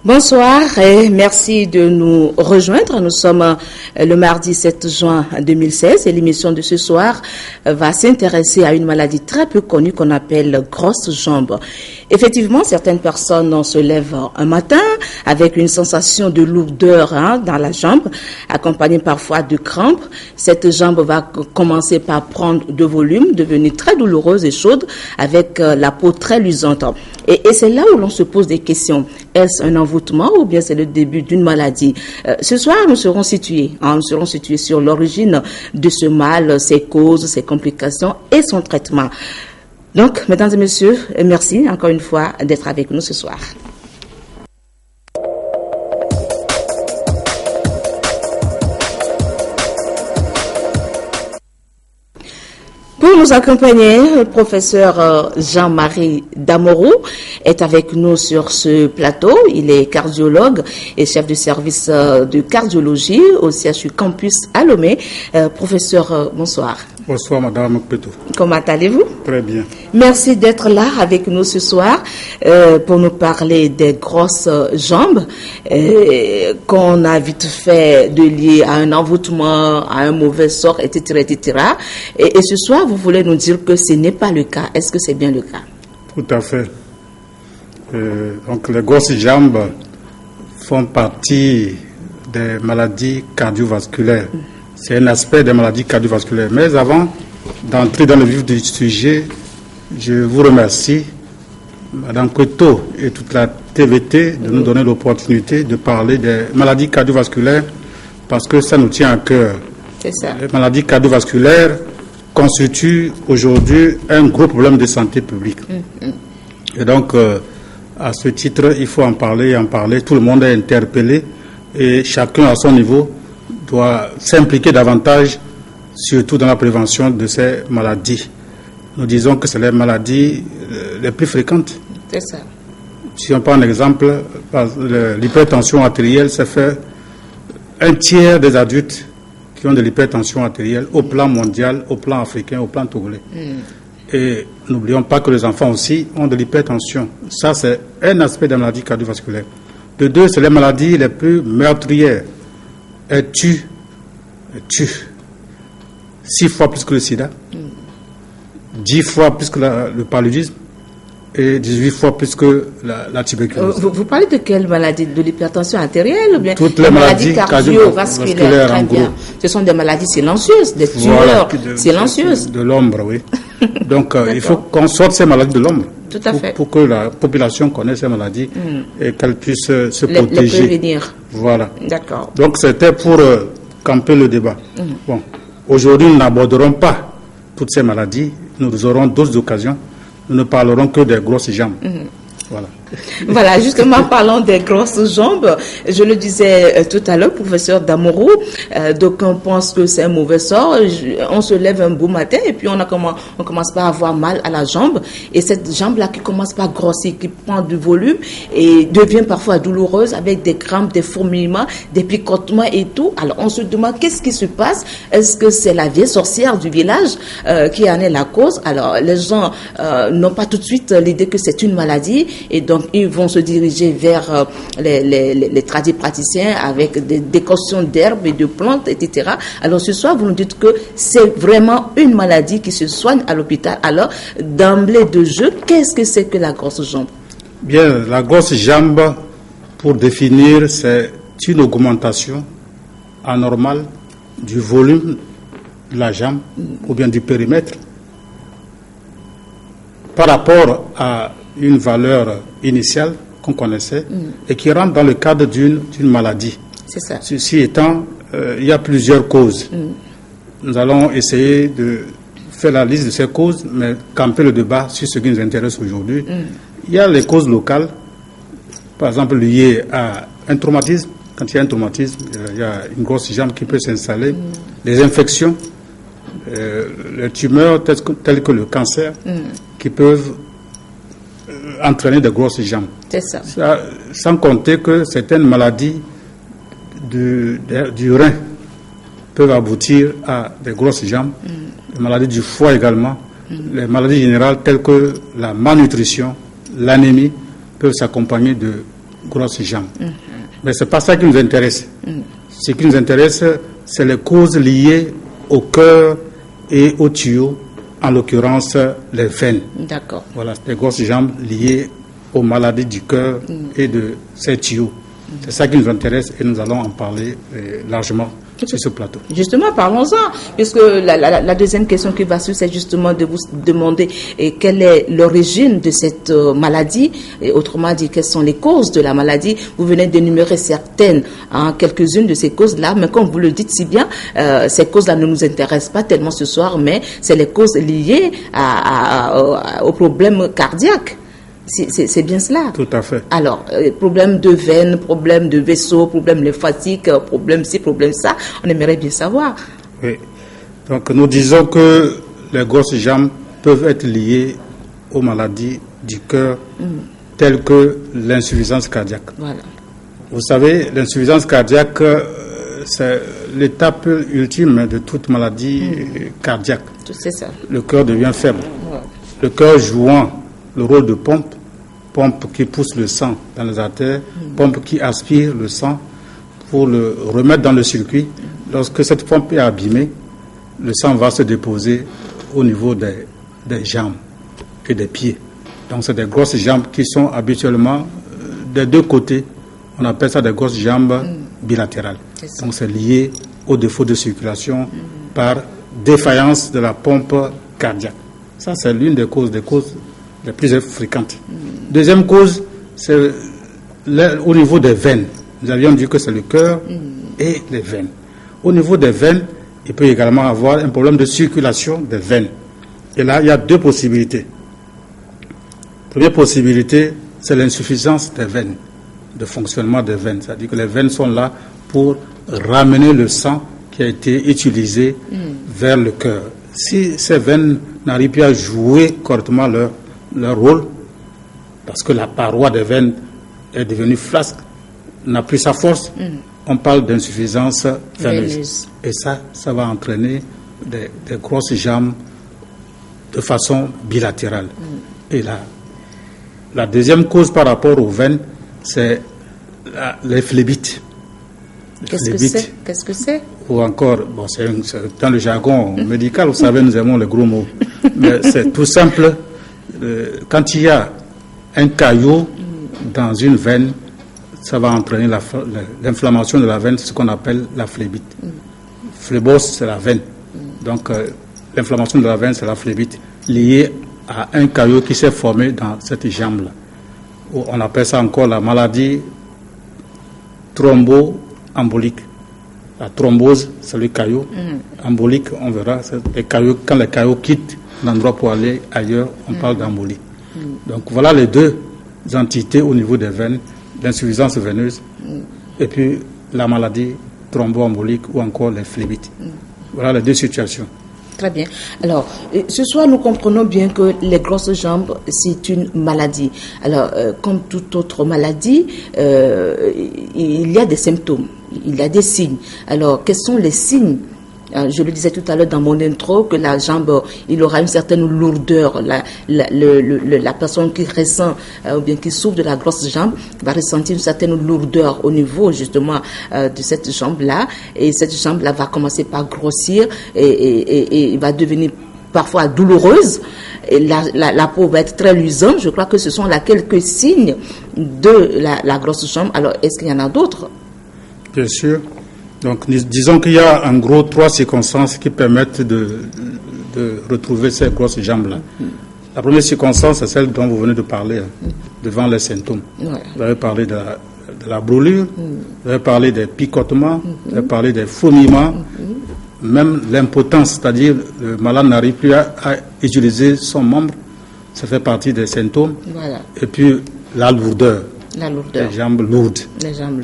Bonsoir et merci de nous rejoindre. Nous sommes le mardi 7 juin 2016 et l'émission de ce soir va s'intéresser à une maladie très peu connue qu'on appelle grosse jambe. Effectivement, certaines personnes se lèvent un matin avec une sensation de lourdeur dans la jambe, accompagnée parfois de crampes. Cette jambe va commencer par prendre de volume, devenir très douloureuse et chaude avec la peau très luisante. Et c'est là où l'on se pose des questions. Est-ce un envoûtement ou bien c'est le début d'une maladie? Ce soir, nous serons situés sur l'origine de ce mal, ses causes, ses complications et son traitement. Donc, mesdames et messieurs, merci encore une fois d'être avec nous ce soir. Pour nous accompagner, le professeur Jean-Marie Damorou est avec nous sur ce plateau. Il est cardiologue et chef de service de cardiologie au CHU Campus à Lomé. Professeur, bonsoir. Bonsoir, Madame Peto. Comment allez-vous? Très bien. Merci d'être là avec nous ce soir pour nous parler des grosses jambes qu'on a vite fait de lier à un envoûtement, à un mauvais sort, etc., etc. Et ce soir, vous voulez nous dire que ce n'est pas le cas. Est-ce que c'est bien le cas? Tout à fait. Donc, les grosses jambes font partie des maladies cardiovasculaires. C'est un aspect des maladies cardiovasculaires. Mais avant d'entrer dans le vif du sujet, je vous remercie, Madame Coueto et toute la TVT, de nous donner l'opportunité de parler des maladies cardiovasculaires parce que ça nous tient à cœur. C'est ça. Les maladies cardiovasculaires constituent aujourd'hui un gros problème de santé publique. Et donc, à ce titre, il faut en parler. Tout le monde est interpellé et chacun à son niveau doit s'impliquer davantage, surtout dans la prévention de ces maladies. Nous disons que c'est les maladies les plus fréquentes. C'est ça. Si on prend un exemple, l'hypertension artérielle, ça fait un tiers des adultes qui ont de l'hypertension artérielle au plan mondial, au plan africain, au plan togolais. Et n'oublions pas que les enfants aussi ont de l'hypertension. Ça, c'est un aspect des maladies cardiovasculaires. De deux, c'est les maladies les plus meurtrières. Elles tuent 6 fois plus que le sida, 10 fois plus que le paludisme et 18 fois plus que la tuberculose. Vous parlez de quelle maladie? De l'hypertension artérielle ou bien toutes les maladies cardiovasculaires? Très bien. Ce sont des maladies silencieuses, des tumeurs silencieuses. De l'ombre, oui. Donc, il faut qu'on sorte ces maladies de l'ombre. Tout à fait. Pour que la population connaisse ces maladies et qu'elle puisse se protéger. Les prévenir. Voilà. D'accord. Donc, c'était pour camper le débat. Bon, aujourd'hui, nous n'aborderons pas toutes ces maladies. Nous aurons d'autres occasions. Nous ne parlerons que des grosses jambes. Voilà. Voilà, justement, parlant des grosses jambes, je le disais tout à l'heure, professeur Damorou, donc on pense que c'est un mauvais sort, on se lève un beau matin et puis on commence par avoir mal à la jambe, et cette jambe-là qui commence par grossir, qui prend du volume et devient parfois douloureuse avec des crampes, des fourmillements, des picotements et tout. Alors on se demande qu'est-ce qui se passe? Est-ce que c'est la vieille sorcière du village qui en est la cause? Alors les gens n'ont pas tout de suite l'idée que c'est une maladie et donc ils vont se diriger vers les tradipraticiens avec des décoctions d'herbes et de plantes, etc. Alors ce soir, vous nous dites que c'est vraiment une maladie qui se soigne à l'hôpital. Alors, d'emblée de jeu, qu'est-ce que c'est que la grosse jambe? Bien, la grosse jambe, pour définir, c'est une augmentation anormale du volume de la jambe ou bien du périmètre par rapport à une valeur initiale qu'on connaissait et qui rentre dans le cadre d'une maladie. C'est ça. Ceci étant, il y a plusieurs causes. Nous allons essayer de faire la liste de ces causes, mais camper le débat sur ce qui nous intéresse aujourd'hui. Il y a les causes locales, par exemple liées à un traumatisme. Quand il y a un traumatisme, il y a une grosse jambe qui peut s'installer. Les infections, les tumeurs telles que le cancer, qui peuvent entraîner de grosses jambes. C'est ça. Sans compter que certaines maladies du rein peuvent aboutir à des grosses jambes, les maladies du foie également, les maladies générales telles que la malnutrition, l'anémie peuvent s'accompagner de grosses jambes. Mais ce n'est pas ça qui nous intéresse. Ce qui nous intéresse, c'est les causes liées au cœur et aux tuyaux, en l'occurrence les veines. D'accord. Voilà, les grosses jambes liées aux maladies du cœur et de ces tuyaux. C'est ça qui nous intéresse et nous allons en parler largement sur ce plateau. Justement, parlons-en, puisque la deuxième question qui va suivre, c'est justement de vous demander quelle est l'origine de cette maladie, et autrement dit, quelles sont les causes de la maladie. Vous venez d'énumérer certaines, quelques-unes de ces causes-là, mais comme vous le dites si bien, ces causes-là ne nous intéressent pas tellement ce soir, mais c'est les causes liées aux problèmes cardiaques. C'est bien cela. Tout à fait. Alors, problème de veine, problème de vaisseau, problème lymphatique, problème ci, problème ça, on aimerait bien savoir. Oui. Donc, nous disons que les grosses jambes peuvent être liées aux maladies du cœur, telles que l'insuffisance cardiaque. Voilà. Vous savez, l'insuffisance cardiaque, c'est l'étape ultime de toute maladie cardiaque. C'est ça. Le cœur devient faible. Ouais. Le cœur jouant le rôle de pompe qui pousse le sang dans les artères, pompe qui aspire le sang pour le remettre dans le circuit. Lorsque cette pompe est abîmée, le sang va se déposer au niveau des jambes et des pieds. Donc c'est des grosses jambes qui sont habituellement des deux côtés. On appelle ça des grosses jambes bilatérales. Donc c'est lié au défaut de circulation par défaillance de la pompe cardiaque. Ça c'est l'une des causes les plus fréquentes. Deuxième cause, c'est au niveau des veines. Nous avions dit que c'est le cœur et les veines. Au niveau des veines, il peut également avoir un problème de circulation des veines. Et là, il y a deux possibilités. Première possibilité, c'est l'insuffisance des veines, de fonctionnement des veines. C'est-à-dire que les veines sont là pour ramener le sang qui a été utilisé vers le cœur. Si ces veines n'arrivent plus à jouer correctement leur rôle, parce que la paroi des veines est devenue flasque, n'a plus sa force, on parle d'insuffisance veineuse. Et ça va entraîner des grosses jambes de façon bilatérale. Et la deuxième cause par rapport aux veines, c'est les phlébites. Qu'est-ce que c'est? Ou encore, bon, c'est dans le jargon médical, vous savez, nous aimons les gros mots. Mais c'est tout simple. Quand il y a un caillot dans une veine, ça va entraîner l'inflammation de la veine, ce qu'on appelle la phlébite. Phlébos, c'est la veine. Donc, l'inflammation de la veine, c'est la phlébite, liée à un caillot qui s'est formé dans cette jambe-là. On appelle ça encore la maladie thromboembolique. La thrombose, c'est le caillot. Embolique, on verra, c'est les caillots, quand les caillots quittent l'endroit pour aller ailleurs, on parle d'embolie. Donc voilà les deux entités au niveau des veines, l'insuffisance veineuse et puis la maladie thromboembolique ou encore les phlébites. Voilà les deux situations. Très bien. Alors, ce soir, nous comprenons bien que les grosses jambes, c'est une maladie. Alors, comme toute autre maladie, il y a des symptômes, il y a des signes. Alors, quels sont les signes? Je le disais tout à l'heure dans mon intro que la jambe, il aura une certaine lourdeur. La personne qui ressent ou bien qui souffre de la grosse jambe va ressentir une certaine lourdeur au niveau justement de cette jambe-là. Et cette jambe-là va commencer par grossir et va devenir parfois douloureuse. Et la peau va être très luisante. Je crois que ce sont là quelques signes de la grosse jambe. Alors, est-ce qu'il y en a d'autres? Bien sûr. Donc, disons qu'il y a en gros 3 circonstances qui permettent de retrouver ces grosses jambes-là. La première circonstance, c'est celle dont vous venez de parler, devant les symptômes. Vous avez parlé de la brûlure, vous avez parlé des picotements, vous avez parlé des fourmillements, même l'impotence, c'est-à-dire le malade n'arrive plus à utiliser son membre, ça fait partie des symptômes. Voilà. Et puis la lourdeur. Les jambes lourdes.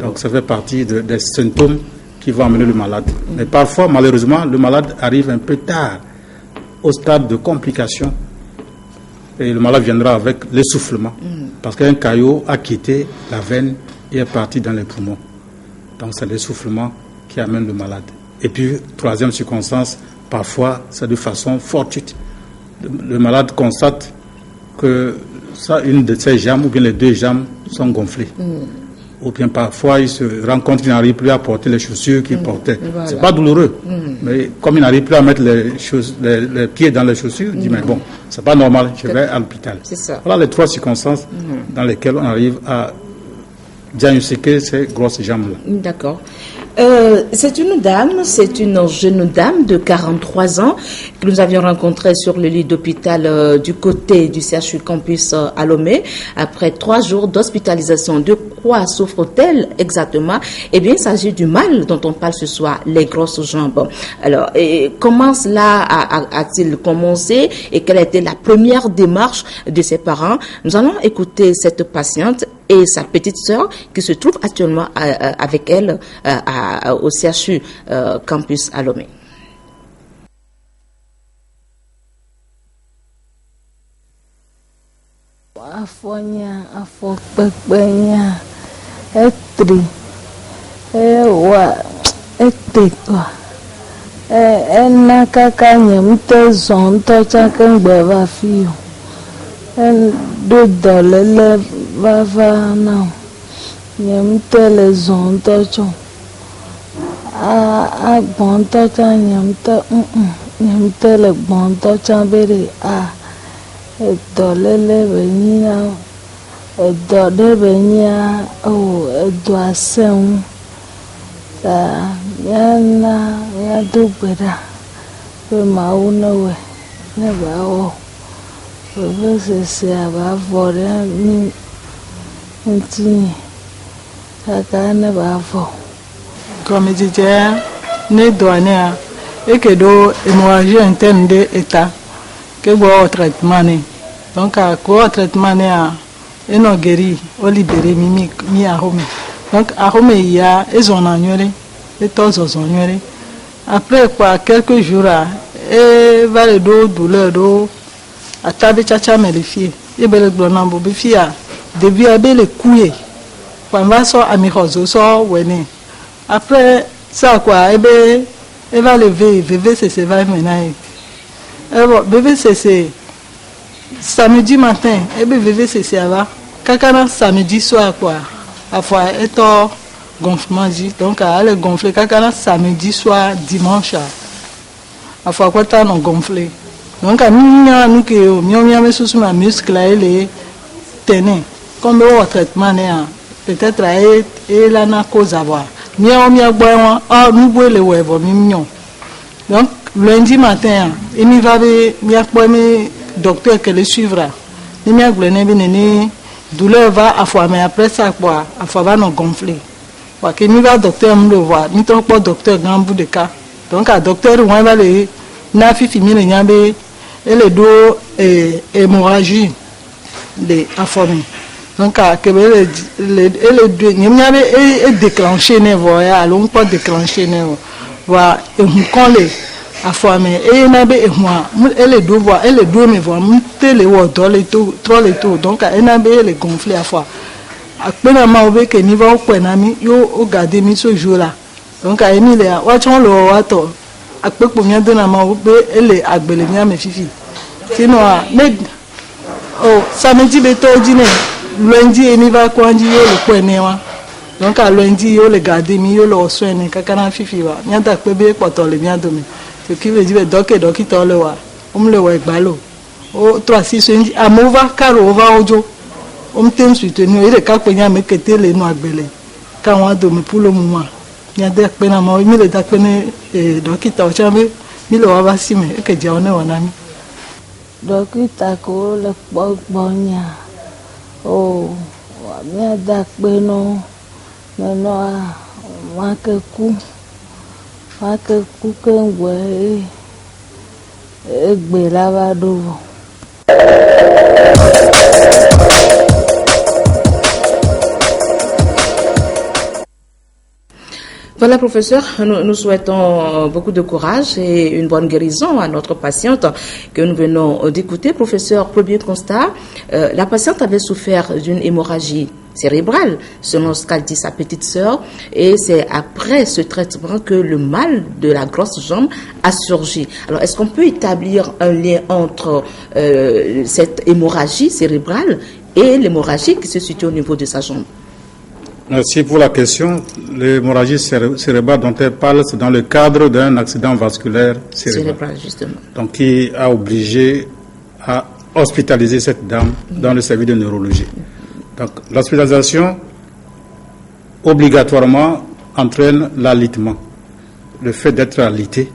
Donc ça fait partie des symptômes qui vont amener le malade. Mais parfois, malheureusement, le malade arrive un peu tard, au stade de complication. et le malade viendra avec l'essoufflement. Parce qu'un caillot a quitté la veine et est parti dans les poumons. Donc c'est l'essoufflement qui amène le malade. Et puis, troisième circonstance, parfois c'est de façon fortuite. Le malade constate que une de ses jambes ou bien les deux jambes sont gonflées. Ou bien parfois il se rend compte qu'il n'arrive plus à porter les chaussures qu'il portait. Voilà. C'est pas douloureux, mais comme il n'arrive plus à mettre les pieds dans les chaussures, il dit mais bon, c'est pas normal, je vais à l'hôpital. Voilà les trois circonstances dans lesquelles on arrive à diagnostiquer ces grosses jambes-là. D'accord. C'est une jeune dame de 43 ans que nous avions rencontrée sur le lit d'hôpital du côté du CHU Campus à Lomé. Après 3 jours d'hospitalisation, de quoi souffre-t-elle exactement? Eh bien, il s'agit du mal dont on parle ce soir, les grosses jambes. Alors, comment cela a-t-il commencé et quelle a été la première démarche de ses parents? Nous allons écouter cette patiente et sa petite sœur qui se trouve actuellement avec elle au CHU Campus à Lomé. Afonya, afokpekpenya, etri, ewa, etekwa, enakaka nyemte zonto chakengbe vafiyo, dodolele vava na, nyemte le zonto cho, bonto cha nyemte le bonto cha bere edolele benya edode benya edo asem ta yana ya dubera pe maunawe ne bawo pe se aba vore ni ntini kaka ne bavo comme disait ne douanier et que do hémorragie interne de état que bon traitement ne donc à quoi traitement ne a eno guéri o libéré mi a home donc à home il y a ezon annuel et tous annuel après quoi quelques jours et va le dos douleur do atabe chacha melifié et bel glonam bobifia début abe le couiller quand va so amirozo so wene après ça quoi et va lever c'est va maintenant bon bébé c'est samedi matin et bébé c'est va kakana samedi soir quoi à fois eto gonflement donc à le gonfler kakana samedi soir dimanche à fois quoi t'as non gonflé donc à nous que mia me sous ma muscle là les tenez comme au traitement peut-être et la na cause avoir mia boire nous boire le web mignon donc lundi matin il m'y va bien pour mes docteur que le suivra il m'y a glené bien douleur va à fois mais après ça quoi à fois va non gonfler parce que m'y va docteur me le voir ni trop pas docteur grand bout de cas donc à docteur on va le na fi fini le nyambe et le dos hémorragie de afformé donc à que le deux nyambe est déclenché ne voya allons pas déclencher ne voit et on colle à former et nabe et moi elle est deux voix elle est deux me voix télé ou dans les tout trop les tout donc elle nabe elle gonflé à fois après na ma obe que ni va au point ami yo au garder mi ce jour là donc à emi le wa chon lo wa to après pour bien de na ma obe elle agbele mi me fifi sinon mais oh samedi beto dîner lundi emi va kwandi yo le point ne wa donc à lundi yo le garder mi yo le soin ne kakana fifi wa mi ata pe be poto le bien domi ce qui veut dire docteur le wa le wa gbalo o 3-6 amova karo va ojo tem soutenu et ka pe nya me kete le no agbele ka wa do me pour le moment nya de pe na ma mi le da pe ne docteur o chambe mi le wa ba si me ke je ona wana mi docteur ko le gbogbonya o wa mi da pe no wa ke ku que ngwe egbe la va dovo. Voilà, professeur, nous souhaitons beaucoup de courage et une bonne guérison à notre patiente que nous venons d'écouter. Professeur, premier constat, la patiente avait souffert d'une hémorragie cérébrale, selon ce qu'a dit sa petite sœur, et c'est après ce traitement que le mal de la grosse jambe a surgi. Alors, est-ce qu'on peut établir un lien entre cette hémorragie cérébrale et l'hémorragie qui se situe au niveau de sa jambe? Merci pour la question. L'hémorragie cérébrale dont elle parle, c'est dans le cadre d'un accident vasculaire cérébral. Justement. Donc, qui a obligé à hospitaliser cette dame dans le service de neurologie. Donc, l'hospitalisation, obligatoirement, entraîne l'alitement. Le fait d'être alité,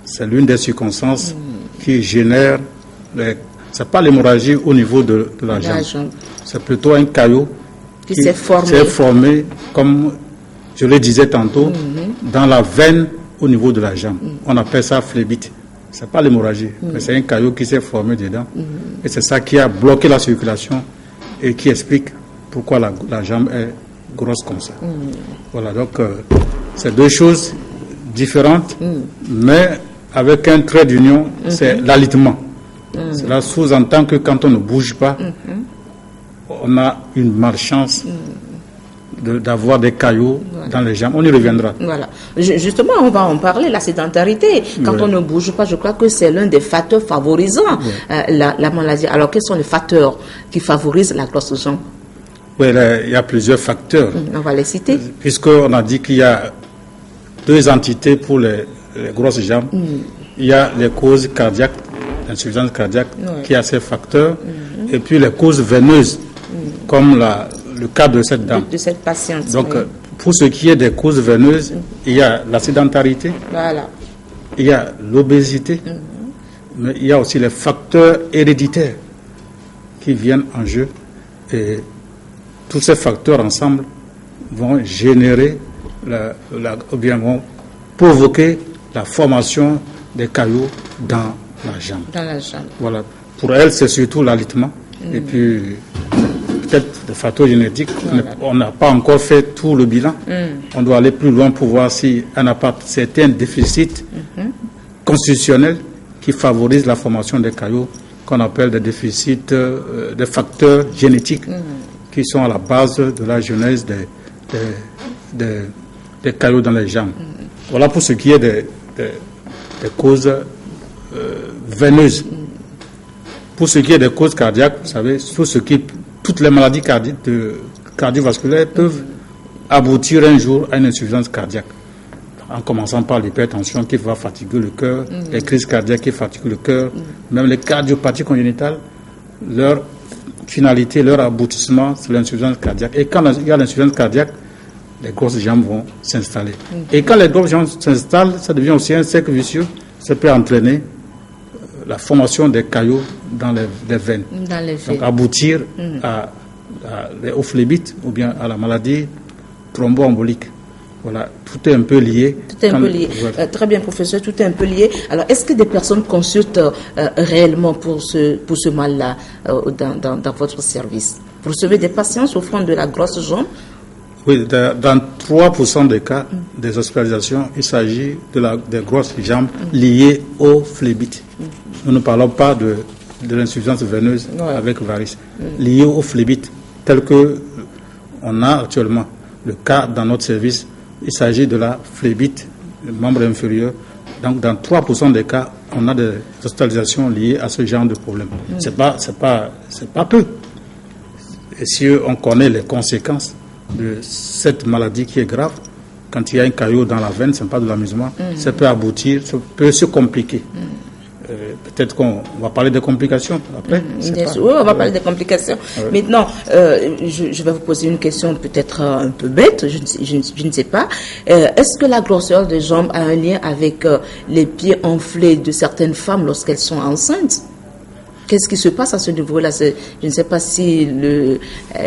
c'est l'une des circonstances qui génère... Ce n'est pas l'hémorragie au niveau de la jambe. C'est plutôt un caillot qui s'est formé, comme je le disais tantôt, dans la veine au niveau de la jambe. On appelle ça phlébite. Ce n'est pas l'hémorragie, mais c'est un caillot qui s'est formé dedans. Et c'est ça qui a bloqué la circulation et qui explique pourquoi la jambe est grosse comme ça. Voilà, donc c'est deux choses différentes, mais avec un trait d'union, c'est l'alitement. Cela sous-entend que quand on ne bouge pas, on a une malchance d'avoir des caillots dans les jambes. On y reviendra. Voilà. Justement, on va en parler, la sédentarité. Quand on ne bouge pas, je crois que c'est l'un des facteurs favorisant la maladie. Alors, quels sont les facteurs qui favorisent la grosse jambe? Oui, il y a plusieurs facteurs. On va les citer. Puisqu'on a dit qu'il y a deux entités pour les grosses jambes. Il y a les causes cardiaques, l'insuffisance cardiaque, qui a ces facteurs, et puis les causes veineuses, comme le cas de cette dame. De cette patiente. Donc, pour ce qui est des causes veineuses, il y a la sédentarité, il y a l'obésité, mais il y a aussi les facteurs héréditaires qui viennent en jeu. Et tous ces facteurs ensemble vont générer, ou bien vont provoquer la formation des caillots dans la jambe. Voilà. Pour elle, c'est surtout l'alitement. Et puis, peut-être des facteurs génétiques. On n'a pas encore fait tout le bilan. On doit aller plus loin pour voir si elle n'a pas certains déficits constitutionnels qui favorisent la formation des caillots, qu'on appelle des déficits, des facteurs génétiques qui sont à la base de la genèse des caillots dans les jambes. Voilà pour ce qui est des causes veineuses. Pour ce qui est des causes cardiaques, vous savez, toutes les maladies cardiovasculaires peuvent aboutir un jour à une insuffisance cardiaque. En commençant par l'hypertension qui va fatiguer le cœur, les crises cardiaques qui fatiguent le cœur, même les cardiopathies congénitales, leur finalité, leur aboutissement, c'est l'insuffisance cardiaque. Et quand il y a l'insuffisance cardiaque, les grosses jambes vont s'installer. Et quand les grosses jambes s'installent, ça devient aussi un cercle vicieux. Ça peut entraîner la formation des caillots dans les veines. Donc aboutir au phlébite ou bien à la maladie thromboembolique. Voilà, tout est un peu lié. Tout est un peu lié. Très bien, professeur, tout est un peu lié. Alors, est-ce que des personnes consultent réellement pour ce mal-là dans votre service? Vous recevez des patients souffrant de la grosse jambe? Oui, dans 3% des cas des hospitalisations, il s'agit des grosses jambes liées au phlébite. Nous ne parlons pas de l'insuffisance veineuse avec varices. Liées au phlébite, tel que on a actuellement le cas dans notre service, il s'agit de la phlébite, le membre inférieur. Donc, dans 3% des cas, on a des hospitalisations liées à ce genre de problème. C'est pas peu. Et si on connaît les conséquences de cette maladie qui est grave, quand il y a un caillot dans la veine, ce n'est pas de l'amusement, ça peut aboutir, ça peut se compliquer. Peut-être qu'on va parler des complications après. Oui, on va parler des complications. Maintenant, je vais vous poser une question peut-être un peu bête, je ne sais pas. Est-ce que la grosseur des jambes a un lien avec les pieds enflés de certaines femmes lorsqu'elles sont enceintes? Qu'est-ce qui se passe à ce niveau-là? Je ne sais pas si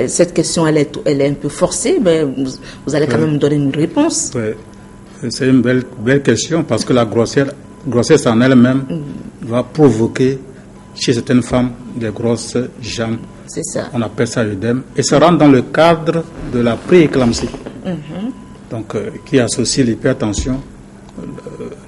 cette question elle est un peu forcée, mais vous allez quand même me donner une réponse. C'est une belle question parce que la grossesse en elle-même va provoquer chez certaines femmes des grosses jambes. C'est ça. On appelle ça l'œdème. Et ça rentre dans le cadre de la prééclampsie. donc qui associe l'hypertension,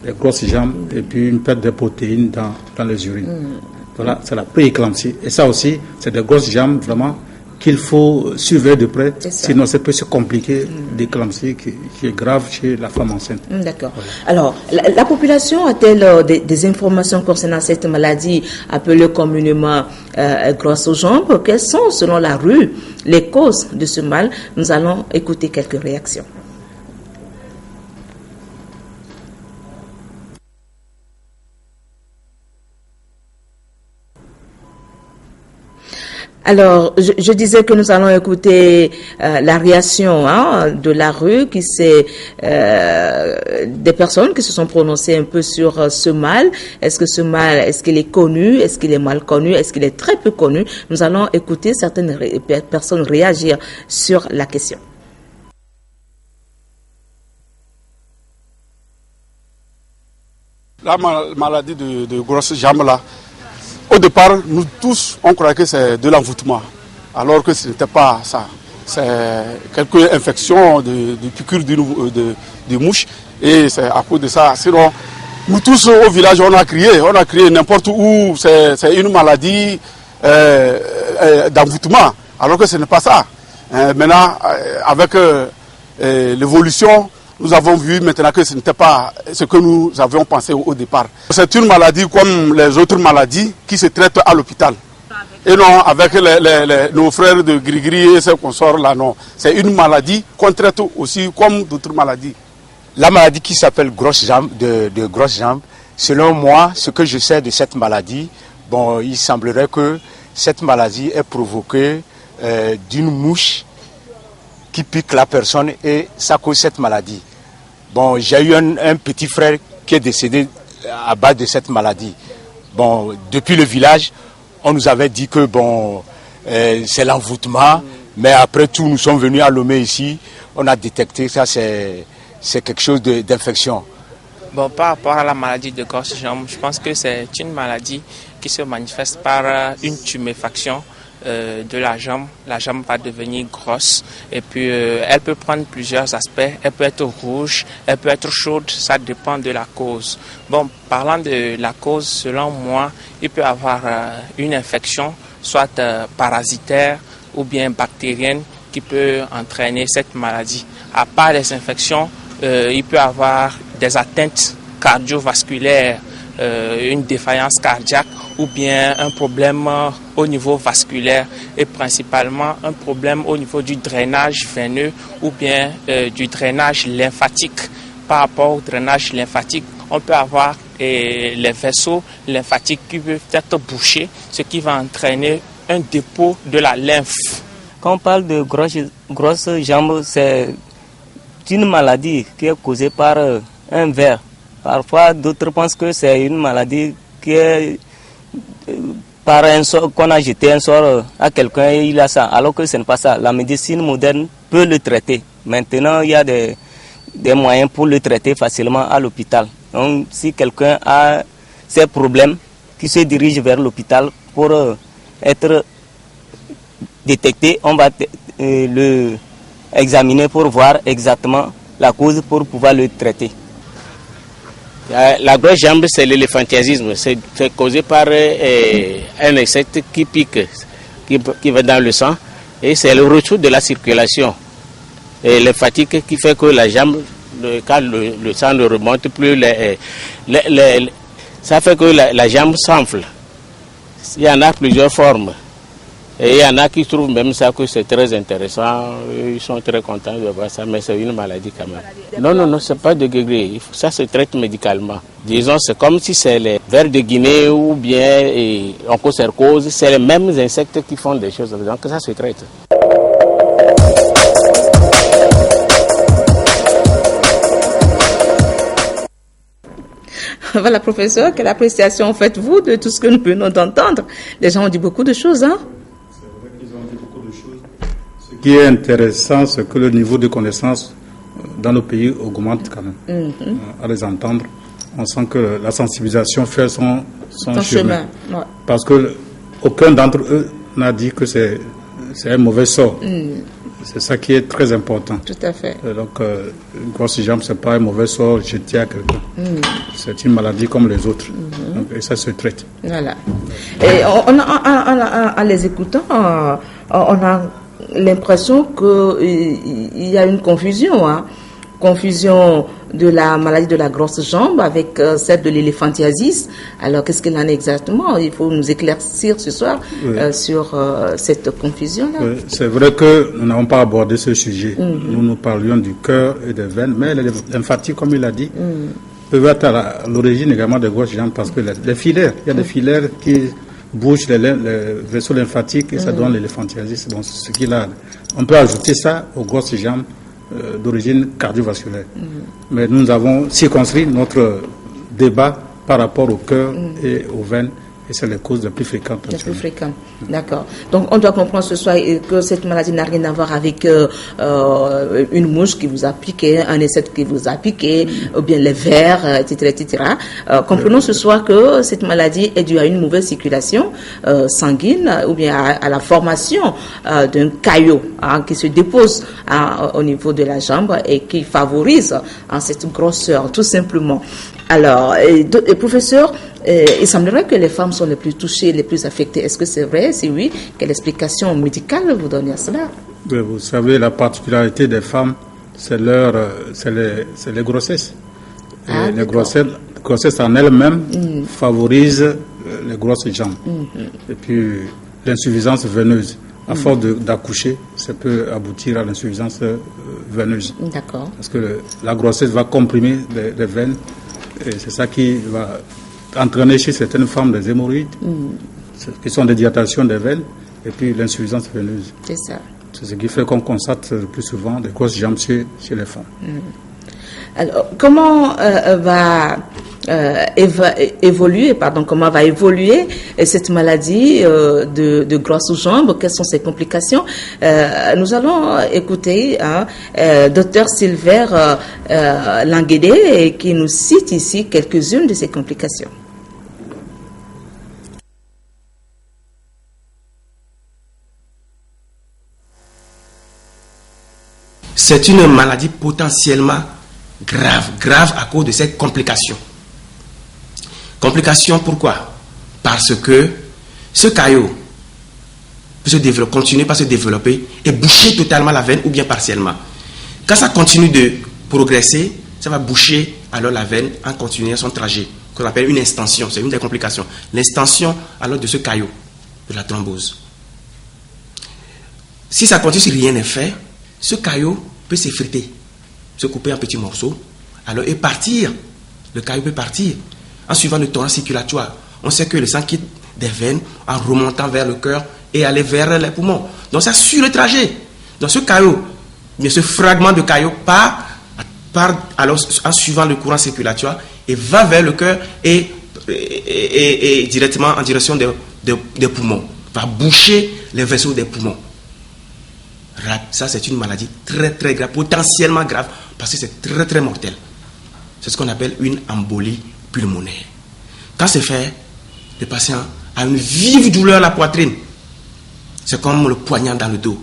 les grosses jambes et puis une perte de protéines dans les urines. Voilà, c'est la prééclampsie. Et ça aussi, c'est des grosses jambes vraiment qu'il faut surveiller de près, sinon ça peut se compliquer d'éclampsie qui est grave chez la femme enceinte. D'accord. Voilà. Alors, la population a-t-elle des informations concernant cette maladie appelée communément grosse aux jambes? Quelles sont, selon la rue, les causes de ce mal? Nous allons écouter quelques réactions. Alors, je disais que nous allons écouter la réaction de la rue, qui c'est des personnes qui se sont prononcées un peu sur ce mal. Est-ce que ce mal, est-ce qu'il est connu, est-ce qu'il est mal connu, est-ce qu'il est très peu connu? Nous allons écouter certaines personnes réagir sur la question. La maladie de grosses jambes là, au départ, nous tous, on croyait que c'est de l'envoûtement, alors que ce n'était pas ça. C'est quelques infections de piqûres de mouches, et c'est à cause de ça. Sinon, nous tous au village, on a crié n'importe où, c'est une maladie d'envoûtement, alors que ce n'est pas ça. Maintenant, avec l'évolution, nous avons vu maintenant que ce n'était pas ce que nous avions pensé au départ. C'est une maladie comme les autres maladies qui se traitent à l'hôpital. Et non avec nos frères de Grigri et ceux qu'on sort là, non. C'est une maladie qu'on traite aussi comme d'autres maladies. La maladie qui s'appelle grosse jambe, de grosse jambe, selon moi, ce que je sais de cette maladie, bon, il semblerait que cette maladie est provoquée d'une mouche qui pique la personne et ça cause cette maladie. Bon, j'ai eu un petit frère qui est décédé à base de cette maladie. Bon, depuis le village, on nous avait dit que bon, c'est l'envoûtement, mais après tout, nous sommes venus à Lomé ici, on a détecté que ça c'est quelque chose d'infection. Bon, par rapport à la maladie de grosse jambe, je pense que c'est une maladie qui se manifeste par une tuméfaction de la jambe va devenir grosse et puis elle peut prendre plusieurs aspects, elle peut être rouge, elle peut être chaude, ça dépend de la cause. Bon, parlant de la cause, selon moi, il peut y avoir une infection, soit parasitaire ou bien bactérienne, qui peut entraîner cette maladie. À part les infections, il peut y avoir des atteintes cardiovasculaires, une défaillance cardiaque ou bien un problème au niveau vasculaire et principalement un problème au niveau du drainage veineux ou bien du drainage lymphatique. Par rapport au drainage lymphatique, on peut avoir les vaisseaux lymphatiques qui peuvent être bouchés, ce qui va entraîner un dépôt de la lymphe. Quand on parle de grosses jambes, c'est une maladie qui est causée par un ver. Parfois, d'autres pensent que c'est une maladie qui est par un sort, qu'on a jeté un sort à quelqu'un et il a ça, alors que ce n'est pas ça. La médecine moderne peut le traiter. Maintenant, il y a des moyens pour le traiter facilement à l'hôpital. Donc, si quelqu'un a ces problèmes, qui se dirige vers l'hôpital pour être détecté, on va le examiner pour voir exactement la cause pour pouvoir le traiter. La grosse jambe, c'est l'éléphantiasis. C'est causé par un insecte qui pique, qui va dans le sang. Et c'est le retour de la circulation lymphatique qui fait que la jambe, quand le sang ne remonte plus, ça fait que la jambe s'enfle. Il y en a plusieurs formes. Et il y en a qui trouvent même ça que c'est très intéressant, ils sont très contents de voir ça, mais c'est une maladie quand même. Non, c'est pas de guéguerre, ça se traite médicalement. Disons, c'est comme si c'est les vers de Guinée ou bien onchocercose, c'est les mêmes insectes qui font des choses, donc ça se traite. Voilà, professeur, quelle appréciation faites-vous de tout ce que nous venons d'entendre? Les gens ont dit beaucoup de choses, hein? Ce qui est intéressant, c'est que le niveau de connaissance dans nos pays augmente quand même. À les entendre, on sent que la sensibilisation fait son chemin. Ouais. Parce que aucun d'entre eux n'a dit que c'est un mauvais sort. C'est ça qui est très important. Tout à fait. Donc, une grosse jambe, ce n'est pas un mauvais sort jeté à quelqu'un. C'est une maladie comme les autres. Donc, et ça se traite. Voilà. Et en les écoutant, on a l'impression qu'il y a une confusion. Confusion de la maladie de la grosse jambe avec celle de l'éléphantiasis. Alors, qu'est-ce qu'il en est exactement? Il faut nous éclaircir ce soir sur cette confusion-là. C'est vrai que nous n'avons pas abordé ce sujet. Nous parlions du cœur et des veines, mais les lymphatiques, comme il a dit, peuvent être à l'origine également des grosses jambes parce que les filaires, il y a des filaires qui bougent les vaisseaux lymphatiques et ça donne l'éléphantiasis. Bon, ce qu'il a. On peut ajouter ça aux grosses jambes d'origine cardiovasculaire. Mais nous avons circonscrit notre débat par rapport au cœur et aux veines, et c'est les causes les plus fréquentes. Les plus fréquentes, d'accord. Donc on doit comprendre ce soir que cette maladie n'a rien à voir avec une mouche qui vous a piqué, un insecte qui vous a piqué, ou bien les vers, etc. etc. Comprenons ce soir que cette maladie est due à une mauvaise circulation sanguine, ou bien à la formation d'un caillot qui se dépose au niveau de la jambe et qui favorise cette grosseur, tout simplement. Alors, et professeur, il semblerait que les femmes sont les plus touchées, les plus affectées. Est-ce que c'est vrai? Si oui, quelle explication médicale vous donnez à cela? Vous savez, la particularité des femmes, c'est les grossesses. Les grossesses en elles-mêmes favorisent les grosses jambes. Et puis, l'insuffisance veineuse. À force d'accoucher, ça peut aboutir à l'insuffisance veineuse. D'accord. Parce que la grossesse va comprimer les veines. Et c'est ça qui va entraîner chez certaines femmes des hémorroïdes, qui sont des dilatations des veines, et puis l'insuffisance veineuse. C'est ça. C'est ce qui fait qu'on constate le plus souvent des grosses jambes chez les femmes. Alors, comment va évoluer cette maladie de grosses jambes? Quelles sont ses complications? Nous allons écouter Dr Silver Languédé qui nous cite ici quelques-unes de ces complications. C'est une maladie potentiellement grave à cause de ces complications. Complications pourquoi? Parce que ce caillot peut continuer par se développer et boucher totalement la veine ou bien partiellement. Quand ça continue de progresser, ça va boucher alors la veine en continuant son trajet, qu'on appelle une extension. C'est une des complications. L'extension alors de ce caillot, de la thrombose. Si ça continue, si rien n'est fait, ce caillot peut s'effriter, se couper en petits morceaux, alors et partir. Le caillot peut partir en suivant le torrent circulatoire. On sait que le sang quitte des veines en remontant vers le cœur et aller vers les poumons. Donc ça suit le trajet. Donc ce caillot, mais ce fragment de caillot part alors en suivant le courant circulatoire et va vers le cœur et directement en direction des poumons. Va boucher les vaisseaux des poumons. Ça, c'est une maladie très très grave, potentiellement grave, parce que c'est très très mortel. C'est ce qu'on appelle une embolie pulmonaire. Quand c'est fait, le patient a une vive douleur à la poitrine. C'est comme le poignard dans le dos.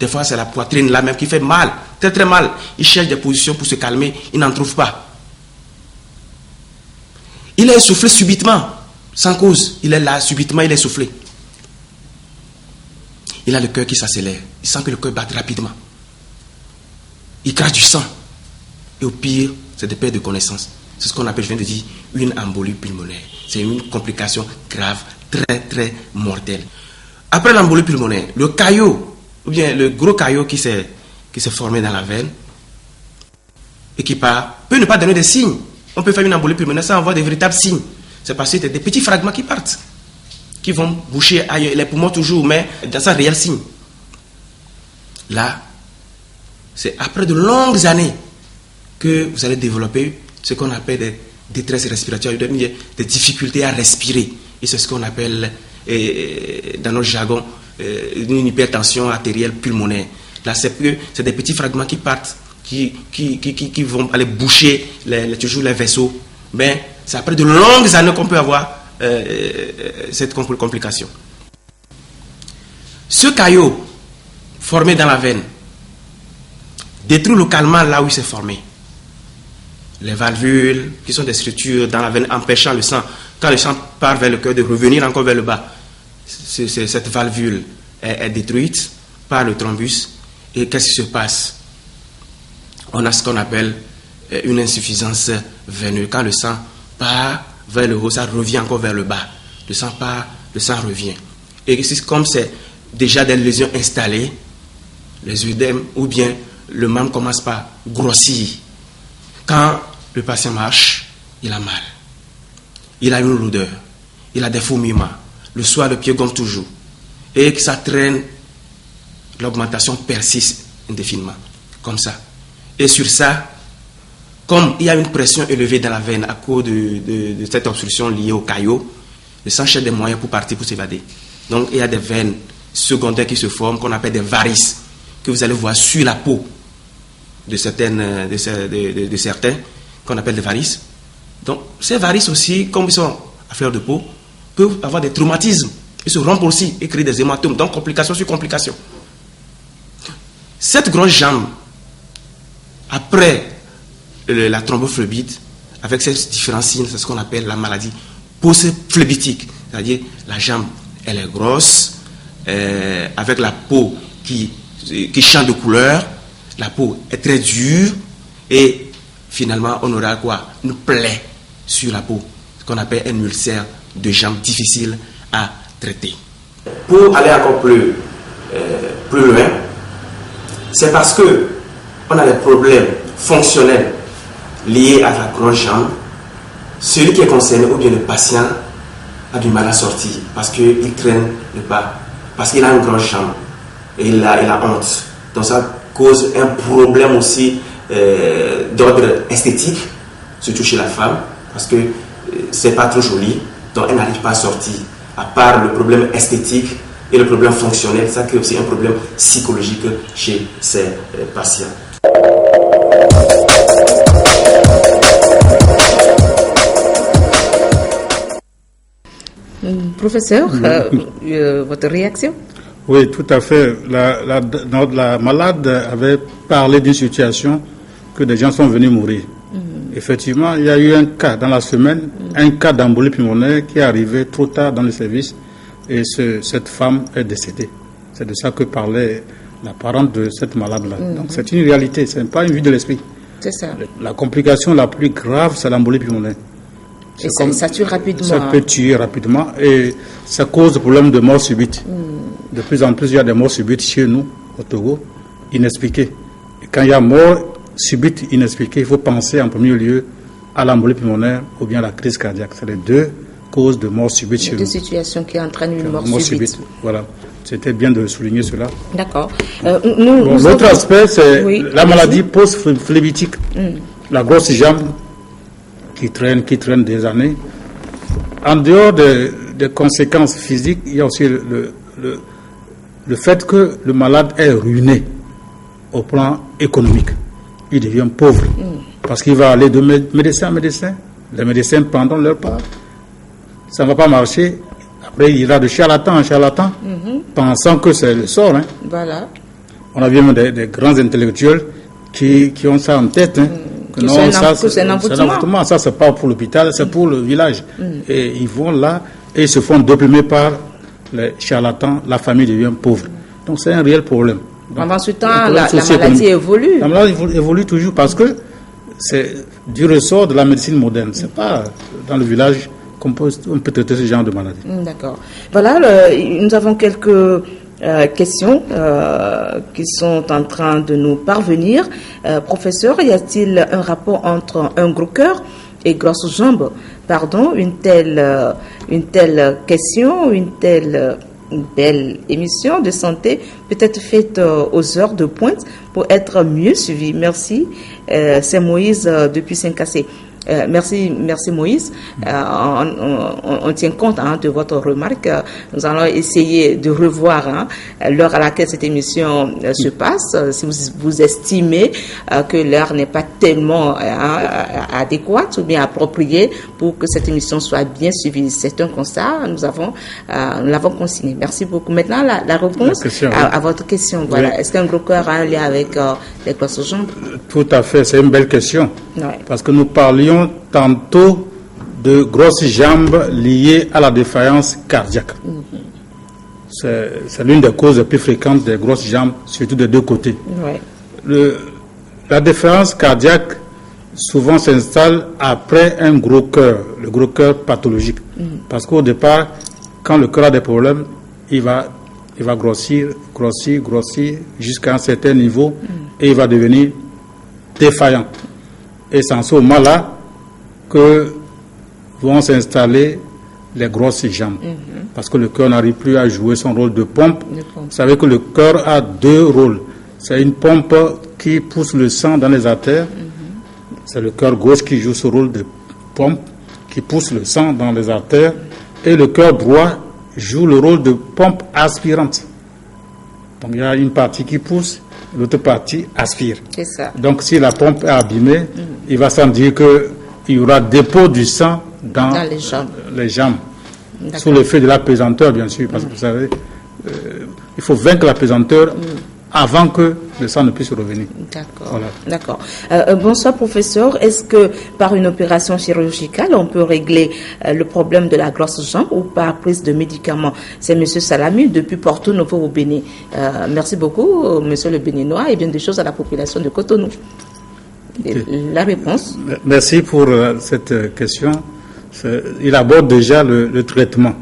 Des fois, c'est la poitrine là même qui fait mal, très très mal. Il cherche des positions pour se calmer, il n'en trouve pas. Il est essoufflé subitement, sans cause. Il est là, subitement, il est essoufflé. Il a le cœur qui s'accélère. Il sent que le cœur bat rapidement. Il crache du sang. Et au pire, c'est des pertes de connaissance. C'est ce qu'on appelle, je viens de dire, une embolie pulmonaire. C'est une complication grave, très, très mortelle. Après l'embolie pulmonaire, le caillot, ou bien le gros caillot qui s'est formé dans la veine, et qui peut ne pas donner des signes. On peut faire une embolie pulmonaire sans avoir des véritables signes. C'est parce que c'est des petits fragments qui partent, qui vont boucher ailleurs, les poumons toujours, mais dans un réel signe. Là, c'est après de longues années que vous allez développer ce qu'on appelle des détresses respiratoires, des difficultés à respirer. Et c'est ce qu'on appelle, dans notre jargon, une hypertension artérielle pulmonaire. Là, c'est des petits fragments qui partent, qui vont aller boucher toujours les vaisseaux. Mais c'est après de longues années qu'on peut avoir cette complication. Ce caillot formé dans la veine détruit localement là où il s'est formé. Les valvules, qui sont des structures dans la veine empêchant le sang, quand le sang part vers le cœur, de revenir encore vers le bas. Cette valvule est détruite par le thrombus. Et qu'est-ce qui se passe? On a ce qu'on appelle une insuffisance veineuse. Quand le sang part vers le haut, ça revient encore vers le bas. Le sang part, le sang revient. Et comme c'est déjà des lésions installées, les œdèmes ou bien le membre commence par grossir. Quand le patient marche, il a mal. Il a une lourdeur. Il a des fourmillements. Le soir, le pied gonfle toujours. Et que ça traîne, l'augmentation persiste indéfiniment. Comme ça. Et sur ça, comme il y a une pression élevée dans la veine à cause de cette obstruction liée au caillot, le sang cherche des moyens pour partir, pour s'évader. Donc il y a des veines secondaires qui se forment, qu'on appelle des varices, que vous allez voir sur la peau de certains, qu'on appelle des varices. Donc ces varices aussi, comme ils sont à fleur de peau, peuvent avoir des traumatismes. Ils se rompent aussi et créent des hématomes, donc complication sur complication. Cette grosse jambe, après la thrombophlébite, avec ces différents signes, c'est ce qu'on appelle la maladie post-phlébitique. C'est-à-dire la jambe, elle est grosse, avec la peau qui change de couleur, la peau est très dure, et finalement on aura quoi? Une plaie sur la peau, ce qu'on appelle un ulcère de jambe difficile à traiter. Pour aller encore plus loin, c'est parce que on a des problèmes fonctionnels liés à la grosse jambe. Celui qui est concerné ou bien le patient a du mal à sortir parce qu'il traîne le pas, parce qu'il a une grosse jambe et il a honte. Donc ça cause un problème aussi d'ordre esthétique, surtout chez la femme, parce que c'est pas trop joli, donc elle n'arrive pas à sortir. À part le problème esthétique et le problème fonctionnel, ça crée aussi un problème psychologique chez ces patients. Professeur, votre réaction? Oui, tout à fait. La malade avait parlé d'une situation que des gens sont venus mourir. Effectivement, il y a eu un cas dans la semaine, un cas d'embolie pulmonaire qui est arrivé trop tard dans le service et cette femme est décédée. C'est de ça que parlait la parente de cette malade-là. Donc c'est une réalité, ce n'est pas une vue de l'esprit. C'est ça. La complication la plus grave, c'est l'embolie pulmonaire. Et ça tue rapidement. Ça peut tuer rapidement et ça cause des problèmes de mort subite. De plus en plus, il y a des morts subites chez nous, au Togo, inexpliquées. Et quand il y a mort subite inexpliquée, il faut penser en premier lieu à l'embolie pulmonaire ou bien à la crise cardiaque. C'est les deux causes de mort subite chez nous. Deux situations qui entraînent une mort subite. Voilà. C'était bien de souligner cela. D'accord. L'autre aspect, c'est la maladie post-phlébitique. La grosse jambe qui traîne des années. En dehors des conséquences physiques, il y a aussi le fait que le malade est ruiné au plan économique. Il devient pauvre parce qu'il va aller de médecin à médecin. Les médecins prendront leur part. Ça ne va pas marcher. Après, il ira de charlatan en charlatan, pensant que c'est le sort. Voilà. On a vu même des grands intellectuels qui ont ça en tête. Que non, c'est un envoûtement. Ça, c'est pas pour l'hôpital, c'est pour le village. Et ils vont là et ils se font déplumer par les charlatans. La famille devient pauvre. Donc, c'est un réel problème. Donc, pendant ce temps, la maladie évolue. La maladie évolue toujours parce que c'est du ressort de la médecine moderne. C'est pas dans le village qu'on peut traiter ce genre de maladie. D'accord. Voilà, nous avons quelques questions qui sont en train de nous parvenir. Professeur, y a-t-il un rapport entre un gros cœur et grosse jambe? Pardon, une telle question, une belle émission de santé peut être faite aux heures de pointe pour être mieux suivie. Merci. C'est Moïse depuis Saint-Cassé. Merci Moïse. On tient compte de votre remarque. Nous allons essayer de revoir l'heure à laquelle cette émission se passe. Si vous estimez que l'heure n'est pas tellement adéquate ou bien appropriée pour que cette émission soit bien suivie. C'est un constat. Nous l'avons consigné. Merci beaucoup. Maintenant, la réponse à votre question. Voilà. Oui. Est-ce qu'un gros cœur a un lien avec les grosses jambes? Tout à fait. C'est une belle question. Ouais. Parce que nous parlions tantôt de grosses jambes liées à la défaillance cardiaque. C'est l'une des causes les plus fréquentes des grosses jambes, surtout des deux côtés. Ouais. La défaillance cardiaque souvent s'installe après un gros cœur, le gros cœur pathologique. Parce qu'au départ, quand le cœur a des problèmes, il va grossir jusqu'à un certain niveau et il va devenir défaillant. Et c'est en ce moment-là que vont s'installer les grosses jambes. Parce que le cœur n'arrive plus à jouer son rôle de pompe. Vous savez que le cœur a deux rôles. C'est une pompe qui pousse le sang dans les artères. C'est le cœur gauche qui joue ce rôle de pompe, qui pousse le sang dans les artères. Et le cœur droit joue le rôle de pompe aspirante. Donc il y a une partie qui pousse, l'autre partie aspire. C'est ça. Donc si la pompe est abîmée, il va sans dire qu'il y aura dépôt du sang dans les jambes. Sous l'effet de la pesanteur, bien sûr, parce que vous savez, il faut vaincre la pesanteur avant que le sang ne puisse revenir. D'accord. Voilà. D'accord. Bonsoir, professeur. Est-ce que par une opération chirurgicale, on peut régler le problème de la grosse jambe ou par prise de médicaments? C'est M. Salami depuis Porto Novo au Bénin. Merci beaucoup, monsieur le Béninois, et bien des choses à la population de Cotonou. La réponse? Merci pour cette question. Il aborde déjà le traitement.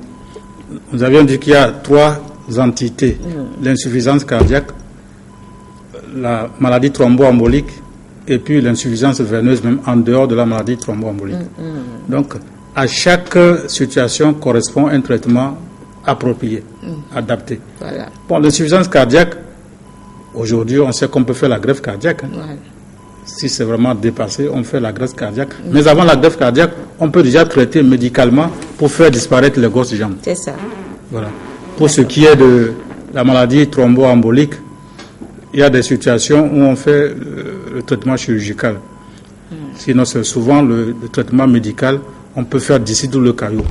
Nous avions dit qu'il y a trois entités. L'insuffisance cardiaque, la maladie thromboembolique et puis l'insuffisance veineuse même en dehors de la maladie thromboembolique. Donc, à chaque situation correspond un traitement approprié, adapté. Voilà. Bon, l'insuffisance cardiaque, aujourd'hui, on sait qu'on peut faire la greffe cardiaque. Voilà. Si c'est vraiment dépassé, on fait la greffe cardiaque. Mais avant la greffe cardiaque, on peut déjà traiter médicalement pour faire disparaître les grosses jambes. C'est ça. Voilà. Pour ce qui est de la maladie thromboembolique, il y a des situations où on fait le traitement chirurgical. Sinon, c'est souvent le traitement médical. On peut faire dissoudre le caillot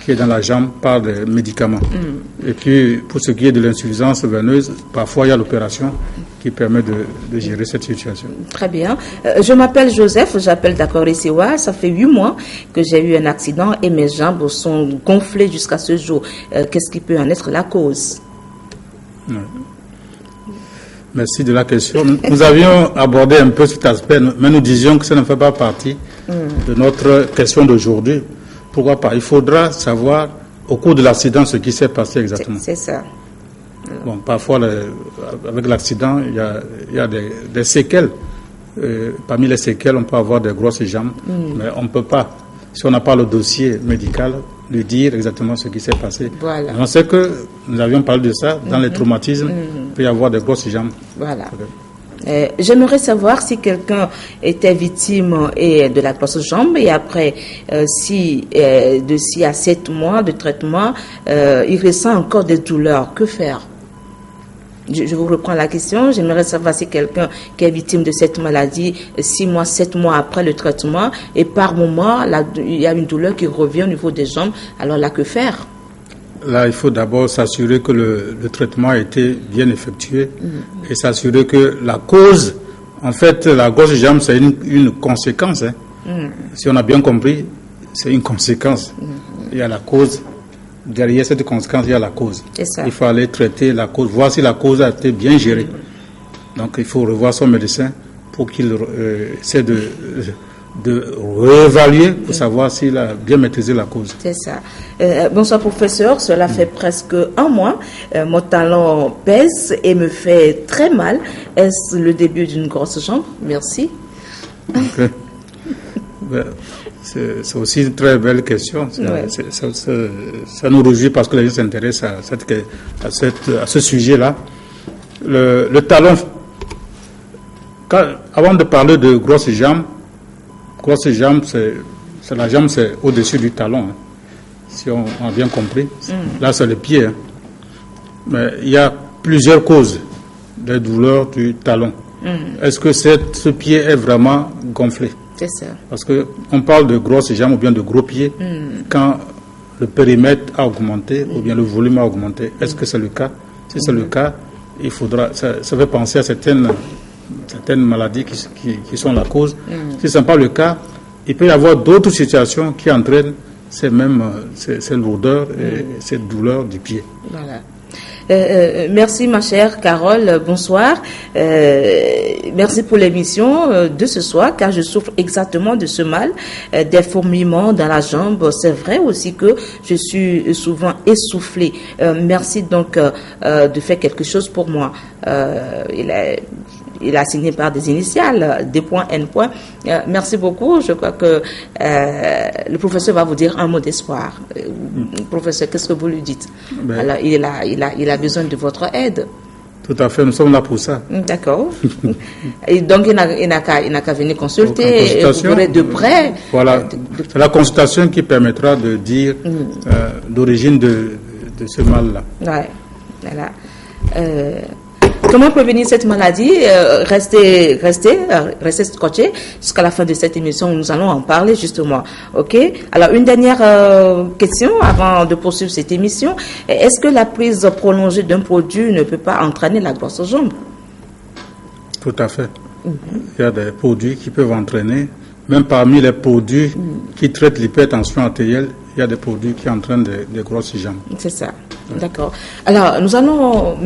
qui est dans la jambe par des médicaments. Et puis, pour ce qui est de l'insuffisance veineuse, parfois il y a l'opération qui permet de gérer cette situation. Très bien. Je m'appelle Joseph, j'appelle d'Akor-Isiwa. Ça fait 8 mois que j'ai eu un accident et mes jambes sont gonflées jusqu'à ce jour. Qu'est-ce qui peut en être la cause? Merci de la question. Nous avions abordé un peu cet aspect, mais nous disions que ça ne fait pas partie de notre question d'aujourd'hui. Pourquoi pas? Il faudra savoir au cours de l'accident ce qui s'est passé exactement. C'est ça. Bon, parfois, avec l'accident, il y a des séquelles. Parmi les séquelles, on peut avoir des grosses jambes, mais on ne peut pas, si on n'a pas le dossier médical, lui dire exactement ce qui s'est passé. Voilà. On sait que nous avions parlé de ça, dans les traumatismes, il peut y avoir des grosses jambes. Voilà. J'aimerais savoir si quelqu'un était victime de la grosse jambe et après, de 6 à 7 mois de traitement, il ressent encore des douleurs. Que faire? Je vous reprends la question. J'aimerais savoir si quelqu'un qui est victime de cette maladie, 6 mois, 7 mois après le traitement, et par moment, il y a une douleur qui revient au niveau des jambes. Alors là, que faire? Là, il faut d'abord s'assurer que le traitement a été bien effectué et s'assurer que la cause, en fait, la grosse jambe, c'est une conséquence. Si on a bien compris, c'est une conséquence. Il y a la cause. Derrière cette conséquence, il y a la cause. Il faut aller traiter la cause, voir si la cause a été bien gérée. Donc, il faut revoir son médecin pour qu'il essaie de réévaluer pour savoir s'il a bien maîtrisé la cause. C'est ça. Bonsoir, professeur. Cela fait presque 1 mois. Mon talon pèse et me fait très mal. Est-ce le début d'une grosse jambe? Merci. Okay. C'est aussi une très belle question. Ça nous réjouit parce que les gens s'intéressent à ce sujet-là. Le talon, avant de parler de grosses jambes, grosse jambe, la jambe, c'est au-dessus du talon, hein, si on a bien compris. Là, c'est le pied. Hein. Mais il y a plusieurs causes des douleurs du talon. Est-ce que ce pied est vraiment gonflé? C'est ça. Parce qu'on parle de grosses jambes ou bien de gros pieds quand le périmètre a augmenté ou bien le volume a augmenté. Est-ce que c'est le cas? Si c'est le cas, il faudra, ça fait penser à certaines maladies qui sont la cause. Si ce n'est pas le cas, il peut y avoir d'autres situations qui entraînent ces lourdeurs et ces douleurs du pied. Voilà. Merci ma chère Carole, bonsoir. Merci pour l'émission de ce soir, car je souffre exactement de ce mal, des fourmillements dans la jambe. C'est vrai aussi que je suis souvent essoufflée. Merci donc de faire quelque chose pour moi. Il a signé par des initiales, D.N. Merci beaucoup. Je crois que le professeur va vous dire un mot d'espoir. Professeur, qu'est-ce que vous lui dites? Alors, il a besoin de votre aide. Tout à fait, nous sommes là pour ça. D'accord. Et donc, il n'a qu'à venir consulter et vous verrez de près. Voilà, c'est la consultation qui permettra de dire l'origine de ce mal-là. Ouais, voilà. Comment prévenir cette maladie? Restez scotché jusqu'à la fin de cette émission. Nous allons en parler justement. Ok. Alors une dernière question avant de poursuivre cette émission. Est-ce que la prise prolongée d'un produit ne peut pas entraîner la grosse jambe? Tout à fait. Il y a des produits qui peuvent entraîner. Même parmi les produits qui traitent l'hypertension artérielle, il y a des produits qui entraînent des grosses jambes. C'est ça. D'accord. Alors, nous allons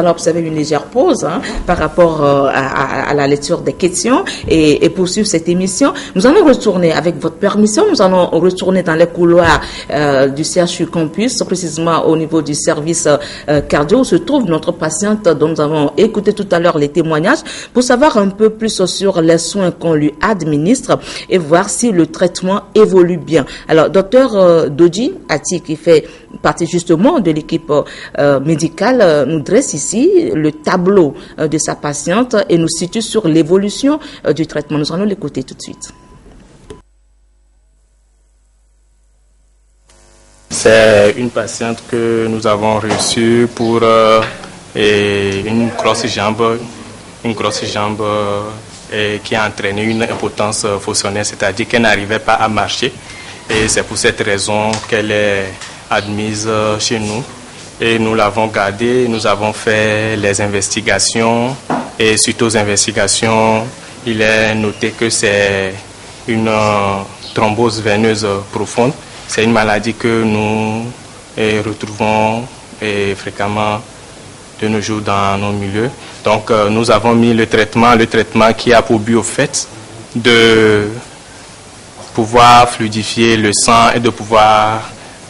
observer une légère pause par rapport à la lecture des questions et poursuivre cette émission. Nous allons retourner, avec votre permission, dans les couloirs du CHU Campus, précisément au niveau du service cardio, où se trouve notre patiente dont nous avons écouté tout à l'heure les témoignages, pour savoir un peu plus sur les soins qu'on lui administre et voir si le traitement évolue bien. Alors, docteur Dodji Ati, qui fait partie justement de l'équipe médicale, nous dresse ici le tableau de sa patiente et nous situe sur l'évolution du traitement. Nous allons l'écouter tout de suite. C'est une patiente que nous avons reçue pour une grosse jambe qui a entraîné une impotence fonctionnelle, c'est-à-dire qu'elle n'arrivait pas à marcher. Et c'est pour cette raison qu'elle est admise chez nous. Et nous l'avons gardée, nous avons fait les investigations. Et suite aux investigations, il est noté que c'est une thrombose veineuse profonde. C'est une maladie que nous retrouvons fréquemment de nos jours dans nos milieux. Donc nous avons mis le traitement qui a pour but au fait de pouvoir fluidifier le sang et de pouvoir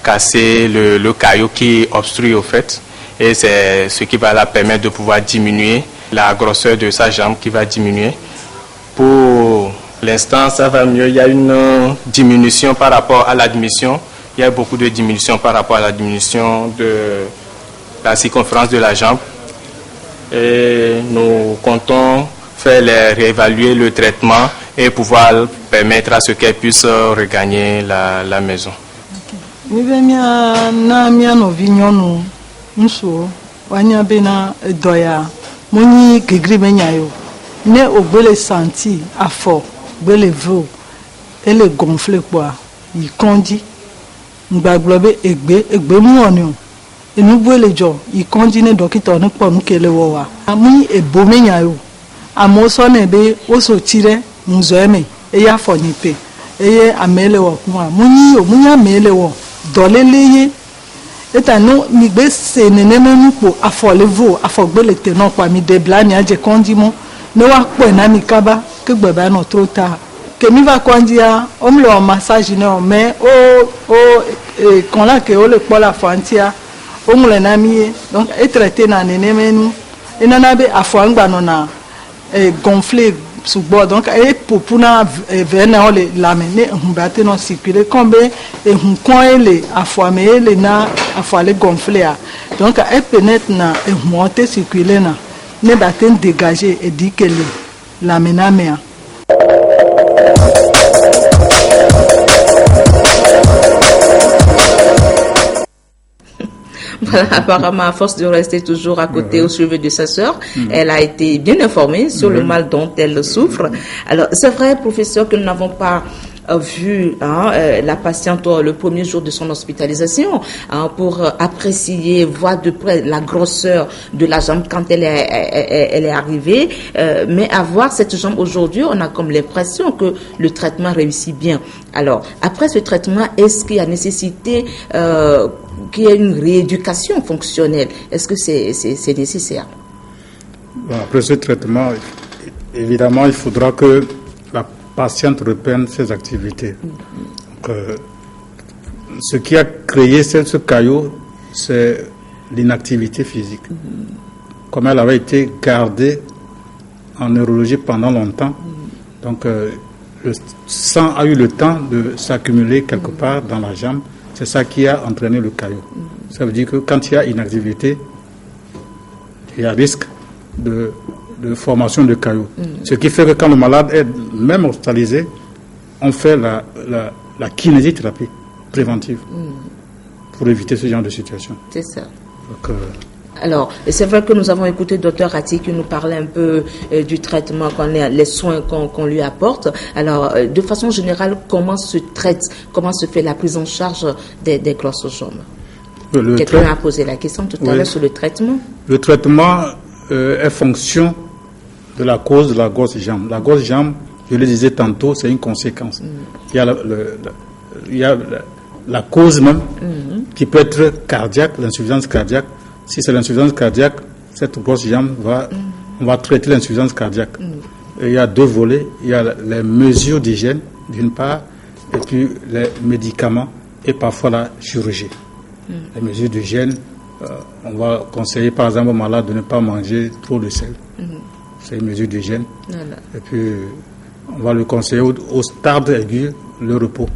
casser le caillot qui obstrue au fait. Et c'est ce qui va la permettre de pouvoir diminuer la grosseur de sa jambe qui va diminuer. Pour l'instant, ça va mieux. Il y a une diminution par rapport à l'admission. Il y a beaucoup de diminution par rapport à la diminution de la circonférence de la jambe. Et nous comptons réévaluer le traitement et pouvoir permettre à ce qu'elle puisse regagner la maison. Ne ogbele senti afọ gbele vo ele gonfle kwa ikondi ngbaglobe egbe mu oni o enugbele jo ikondi ne dókítà ni po nkele wo wa amu ebo menya yo amo so na be o so tire nzo eme eya fo ni pe eye amele wo kuma munyi o munya mele wo doleleye eta no mi gbe se nene menu po afọ levo afọ gbele te no pa mi de blani aje kondi mo ne wa po na mi kaba ke gbeba no trop tard que mi va kondia on me le massage no mais quand là que o le po la fantia o mu le na mi donc et traité na nene menu e na be afọ ngba no na gonflé sous bord donc et pour na veine on le la mener on battre non circuler combien et on coin les afọ mais les na afọ le gonflé donc et pénètre na et monter circuler na ne batten dégager et dit que la menamea Voilà, apparemment, à force de rester toujours à côté au chevet de sa sœur, elle a été bien informée sur le mal dont elle souffre. Alors, c'est vrai, professeur, que nous n'avons pas vu la patiente le premier jour de son hospitalisation pour apprécier, voir de près la grosseur de la jambe quand elle est arrivée. Mais à voir cette jambe aujourd'hui, on a comme l'impression que le traitement réussit bien. Alors, après ce traitement, est-ce qu'il y a nécessité qu'il y ait une rééducation fonctionnelle? Est-ce que c'est nécessaire? Après ce traitement, évidemment, il faudra que la patiente reprenne ses activités. Donc, ce qui a créé ce caillot, c'est l'inactivité physique. Comme elle avait été gardée en neurologie pendant longtemps, donc le sang a eu le temps de s'accumuler quelque part dans la jambe. C'est ça qui a entraîné le caillot. Ça veut dire que quand il y a inactivité, il y a risque de formation de caillots. Ce qui fait que quand le malade est même hospitalisé, on fait la kinésithérapie préventive pour éviter ce genre de situation. C'est ça. Donc, alors, c'est vrai que nous avons écouté le docteur Ati qui nous parlait un peu du traitement les soins qu'on lui apporte. Alors, de façon générale, comment se fait la prise en charge des grosses jambes? Quelqu'un a posé la question tout à l'heure sur le traitement. Le traitement est fonction de la cause de la grosse jambe. La grosse jambe, je le disais tantôt, c'est une conséquence. Il y a la cause même qui peut être cardiaque, l'insuffisance cardiaque. Si c'est l'insuffisance cardiaque, cette grosse jambe on va traiter l'insuffisance cardiaque. Et il y a deux volets. Il y a les mesures d'hygiène, d'une part, et puis les médicaments et parfois la chirurgie. Les mesures d'hygiène, on va conseiller par exemple aux malades de ne pas manger trop de sel. C'est une mesure d'hygiène. Voilà. Et puis, on va le conseiller au stade aigu, le repos,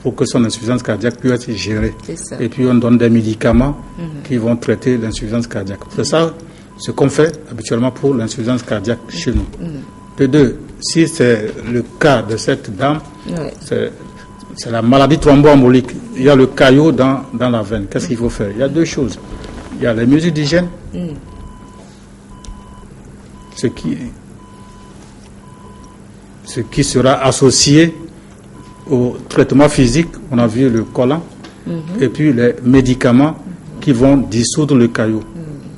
pour que son insuffisance cardiaque puisse être gérée. Et puis, on donne des médicaments qui vont traiter l'insuffisance cardiaque. C'est ça ce qu'on fait habituellement pour l'insuffisance cardiaque chez nous. De deux, si c'est le cas de cette dame, c'est la maladie thromboembolique. Il y a le caillot dans la veine. Qu'est-ce qu'il faut faire? Il y a deux choses. Il y a les mesures d'hygiène. Ce qui sera associé au traitement physique, on a vu le collant, et puis les médicaments qui vont dissoudre le caillot,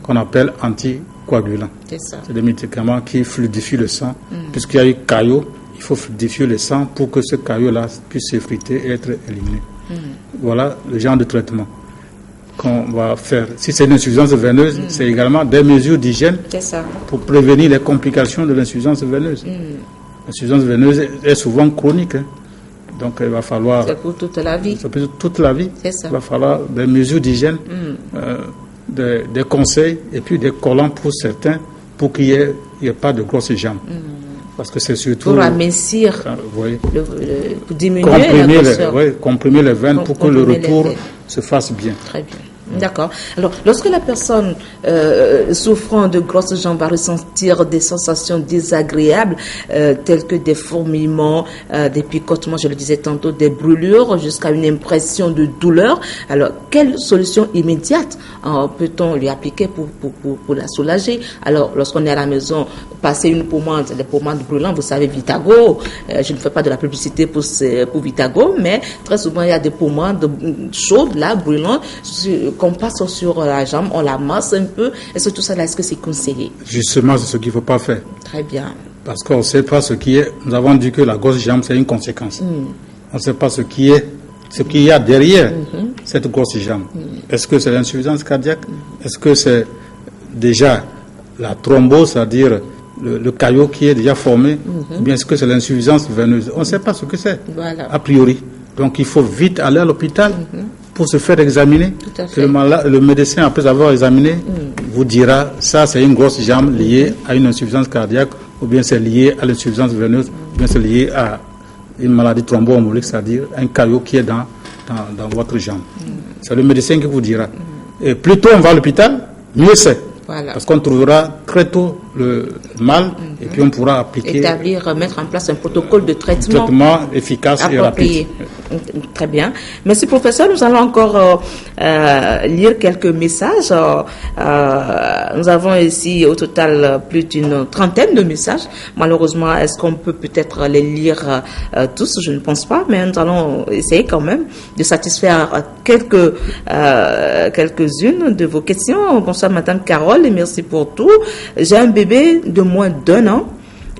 qu'on appelle anticoagulants. C'est des médicaments qui fluidifient le sang. Puisqu'il y a eu caillot, il faut fluidifier le sang pour que ce caillot-là puisse s'effriter et être éliminé. Voilà le genre de traitement qu'on va faire. Si c'est une insuffisance veineuse, c'est également des mesures d'hygiène pour prévenir les complications de l'insuffisance veineuse. L'insuffisance veineuse est souvent chronique. Donc il va falloir... C'est pour toute la vie. C'est pour toute la vie. Il va falloir des mesures d'hygiène, des conseils et puis des collants pour certains pour qu'il n'y ait pas de grosses jambes. Parce que c'est surtout... Pour amincir, pour diminuer comprimer les veines pour que le retour se fasse bien. Très bien. D'accord. Alors, lorsque la personne souffrant de grosses jambes va ressentir des sensations désagréables, telles que des fourmillements, des picotements, je le disais tantôt, des brûlures, jusqu'à une impression de douleur, alors, quelle solution immédiate peut-on lui appliquer pour la soulager? Alors, lorsqu'on est à la maison, passer une pommade, des pommades brûlantes, vous savez, Vitago, je ne fais pas de la publicité pour Vitago, mais très souvent, il y a des pommades chaudes, là, brûlantes, qu'on passe sur la jambe, on la masse un peu. Est-ce que tout ça, est-ce que c'est conseillé? Justement, c'est ce qu'il ne faut pas faire. Très bien. Parce qu'on ne sait pas ce qui est. Nous avons dit que la grosse jambe, c'est une conséquence. On ne sait pas ce qu'il y a derrière cette grosse jambe. Est-ce que c'est l'insuffisance cardiaque? Est-ce que c'est déjà la thrombose, c'est-à-dire le caillot qui est déjà formé? Ou bien est-ce que c'est l'insuffisance veineuse? On ne sait pas ce que c'est, a priori. Donc il faut vite aller à l'hôpital pour se faire examiner. Le médecin, après avoir examiné, vous dira ça c'est une grosse jambe liée à une insuffisance cardiaque, ou bien c'est lié à l'insuffisance veineuse, ou bien c'est lié à une maladie thromboembolique, c'est-à-dire un caillot qui est dans votre jambe. C'est le médecin qui vous dira. Et plus tôt on va à l'hôpital, mieux c'est. Parce qu'on trouvera très tôt le mal et puis on pourra appliquer... mettre en place un protocole de traitement efficace et rapide. Très bien. Merci, professeur. Nous allons encore lire quelques messages. Nous avons ici au total plus d'une trentaine de messages. Malheureusement, est-ce qu'on peut peut-être les lire tous? Je ne pense pas, mais nous allons essayer quand même de satisfaire quelques-unes de vos questions. Bonsoir, Madame Carole, et merci pour tout. J'ai un bébé de moins d'1 an.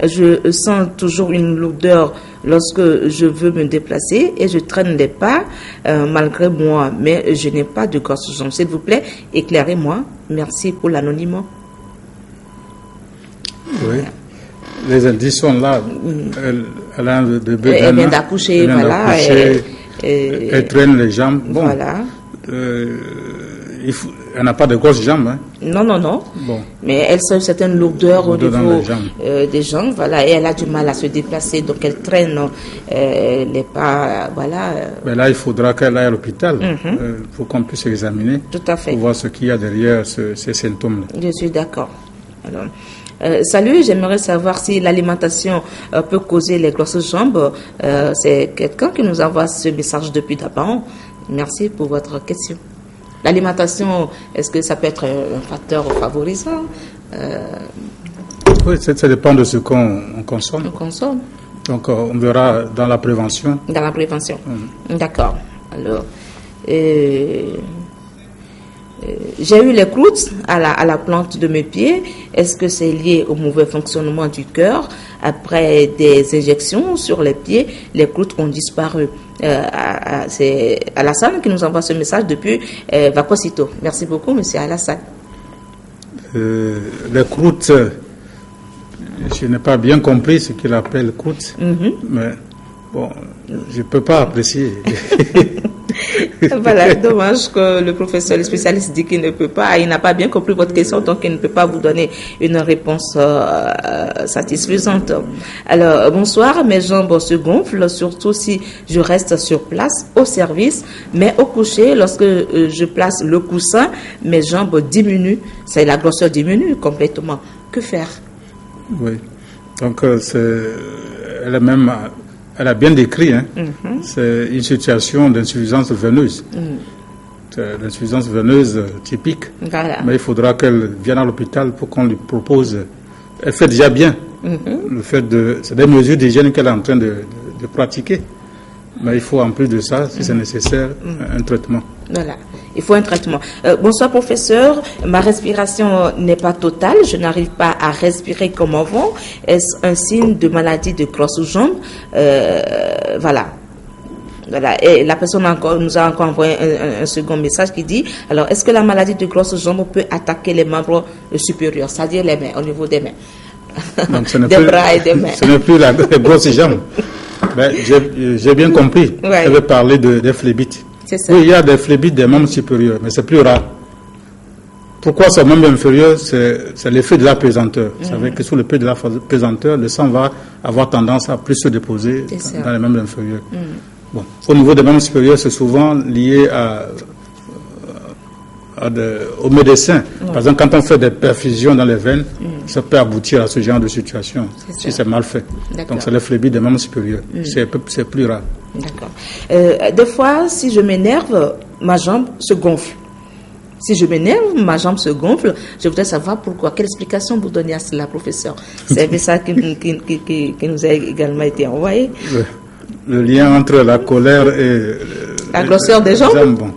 Je sens toujours une lourdeur lorsque je veux me déplacer et je traîne les pas malgré moi, mais je n'ai pas de gorge-jambe. S'il vous plaît, éclairez-moi. Merci pour l'anonymat. Oui, les indices sont là. Elle a un bébé. Elle vient d'accoucher, voilà. Elle traîne les jambes. Bon, voilà. Elle n'a pas de grosses jambes. Hein. Non. Bon. Mais elle sent une certaine lourdeur au niveau des jambes, voilà, et elle a du mal à se déplacer, donc elle traîne les pas, voilà. Mais là, il faudra qu'elle aille à l'hôpital pour qu'on puisse examiner. Tout à fait. Pour voir ce qu'il y a derrière ces symptômes-là. Je suis d'accord. Alors, salut, j'aimerais savoir si l'alimentation peut causer les grosses jambes. C'est quelqu'un qui nous envoie ce message depuis d'abord. Merci pour votre question. L'alimentation, est-ce que ça peut être un facteur favorisant? Oui, ça dépend de ce qu'on consomme. On consomme. Donc, on verra dans la prévention. Dans la prévention. D'accord. Alors, j'ai eu les croûtes à la plante de mes pieds. Est-ce que c'est lié au mauvais fonctionnement du cœur? Après des injections sur les pieds, les croûtes ont disparu. C'est Alassane qui nous envoie ce message depuis Vacosito. Merci beaucoup, monsieur Alassane. Les croûtes, je n'ai pas bien compris ce qu'il appelle croûtes, mais bon, je ne peux pas apprécier. Voilà, dommage que le professeur, le spécialiste dit qu'il ne peut pas, il n'a pas bien compris votre question, donc il ne peut pas vous donner une réponse satisfaisante. Alors, bonsoir, mes jambes se gonflent, surtout si je reste sur place au service, mais au coucher, lorsque je place le coussin, mes jambes diminuent, c'est la grosseur diminue complètement. Que faire? Oui, donc elle a bien décrit, hein. C'est une situation d'insuffisance veineuse. C'est l'insuffisance veineuse typique. Voilà. Mais il faudra qu'elle vienne à l'hôpital pour qu'on lui propose. Elle fait déjà bien. C'est des mesures d'hygiène qu'elle est en train de pratiquer. Mais il faut en plus de ça, si c'est nécessaire, un traitement. Voilà, il faut un traitement. Bonsoir professeur, ma respiration n'est pas totale, je n'arrive pas à respirer comme avant. Est-ce un signe de maladie de grosses jambes? Voilà. Et la personne nous a encore envoyé un second message qui dit, alors est-ce que la maladie de grosses jambes peut attaquer les membres supérieurs, c'est-à-dire les mains, au niveau des mains? Donc, des bras et des mains. Ce n'est plus les grosses jambes. Ben, j'ai bien compris. Ouais. Elle veut parler des phlébites. C'est ça. Oui, il y a des phlébites des membres supérieurs, mais c'est plus rare. Pourquoi ce membre inférieur? C'est l'effet de la pesanteur. Vous savez que sous l'effet de la pesanteur, le sang va avoir tendance à plus se déposer dans les membres inférieurs. Bon. Au niveau des membres supérieurs, c'est souvent lié aux médecins. Par exemple, quand on fait des perfusions dans les veines, ça peut aboutir à ce genre de situation, si c'est mal fait. Donc, c'est le phlébite des membres supérieurs. C'est plus rare. D'accord. Des fois, si je m'énerve, ma jambe se gonfle. Si je m'énerve, ma jambe se gonfle. Je voudrais savoir pourquoi. Quelle explication vous donnez à cela, professeur? C'est ça qui nous a également été envoyé. Le lien entre la colère et la grosseur des jambes. Bon.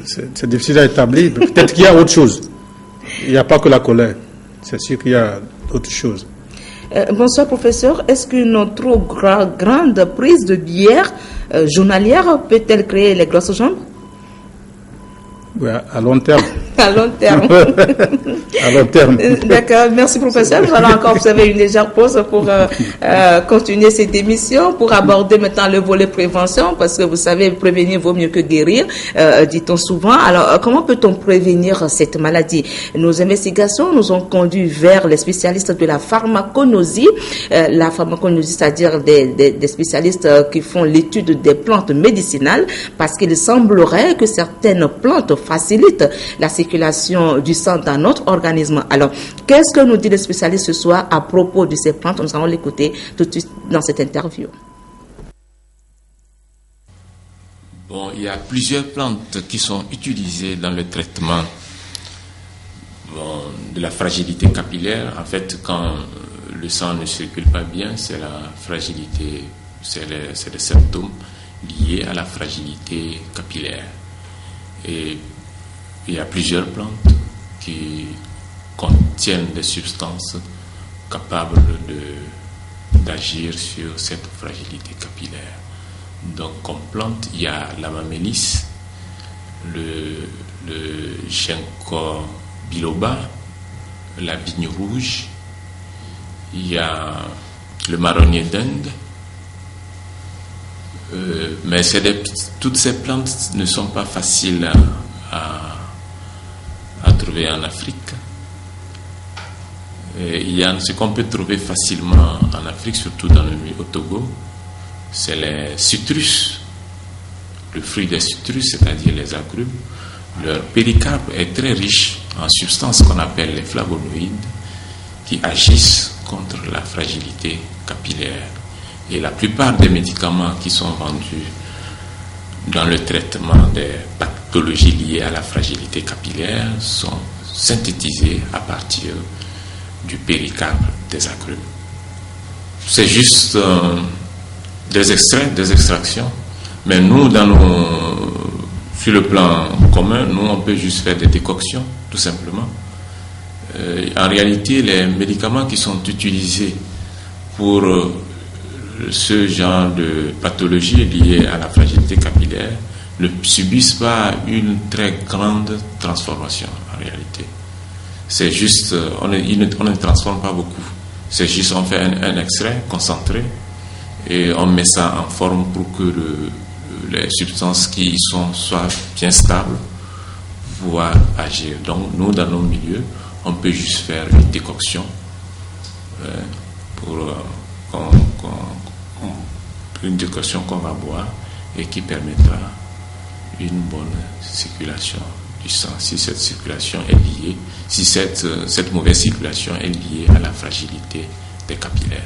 C'est difficile à établir. Peut-être qu'il y a autre chose. Il n'y a pas que la colère. C'est sûr qu'il y a autre chose. Bonsoir professeur. Est-ce qu'une trop grande prise de bière journalière peut-elle créer les grosses jambes? Oui, à long terme. À long terme. À long terme. D'accord, merci professeur. Nous allons encore observer une légère pause pour continuer cette émission, pour aborder maintenant le volet prévention, parce que vous savez, prévenir vaut mieux que guérir, dit-on souvent. Alors, comment peut-on prévenir cette maladie? Nos investigations nous ont conduit vers les spécialistes de la pharmacognosie. La pharmacognosie, c'est-à-dire des spécialistes qui font l'étude des plantes médicinales, parce qu'il semblerait que certaines plantes facilitent la circulation du sang dans notre organisme. Alors, qu'est-ce que nous dit le spécialiste ce soir à propos de ces plantes? Nous allons l'écouter tout de suite dans cette interview. Bon, il y a plusieurs plantes qui sont utilisées dans le traitement de la fragilité capillaire. En fait, quand le sang ne circule pas bien, c'est la fragilité, c'est les symptômes liés à la fragilité capillaire. Et il y a plusieurs plantes qui contiennent des substances capables d'agir sur cette fragilité capillaire. Donc, comme plante, il y a la mamélis, le ginkgo biloba, la vigne rouge, il y a le marronnier d'Inde, mais toutes ces plantes ne sont pas faciles à trouver en Afrique. Il y a ce qu'on peut trouver facilement en Afrique, surtout au Togo, c'est les citrus, le fruit des citrus, c'est-à-dire les agrumes. Leur péricarpe est très riche en substances qu'on appelle les flavonoïdes qui agissent contre la fragilité capillaire. Et la plupart des médicaments qui sont vendus dans le traitement des pathologies liées à la fragilité capillaire sont synthétisés à partir du péricarpe des agrumes. C'est juste des extraits, des extractions, mais nous, sur le plan commun, nous, on peut juste faire des décoctions, tout simplement. En réalité, les médicaments qui sont utilisés pour ce genre de pathologie liée à la fragilité capillaire ne subissent pas une très grande transformation, en réalité. C'est juste, on ne transforme pas beaucoup. C'est juste, on fait un extrait concentré et on met ça en forme pour que les substances qui y sont soient bien stables, pouvoir agir. Donc, nous, dans nos milieux, on peut juste faire une décoction une décoction qu'on va boire et qui permettra une bonne circulation du sang. Si cette circulation est liée, si cette mauvaise circulation est liée à la fragilité des capillaires.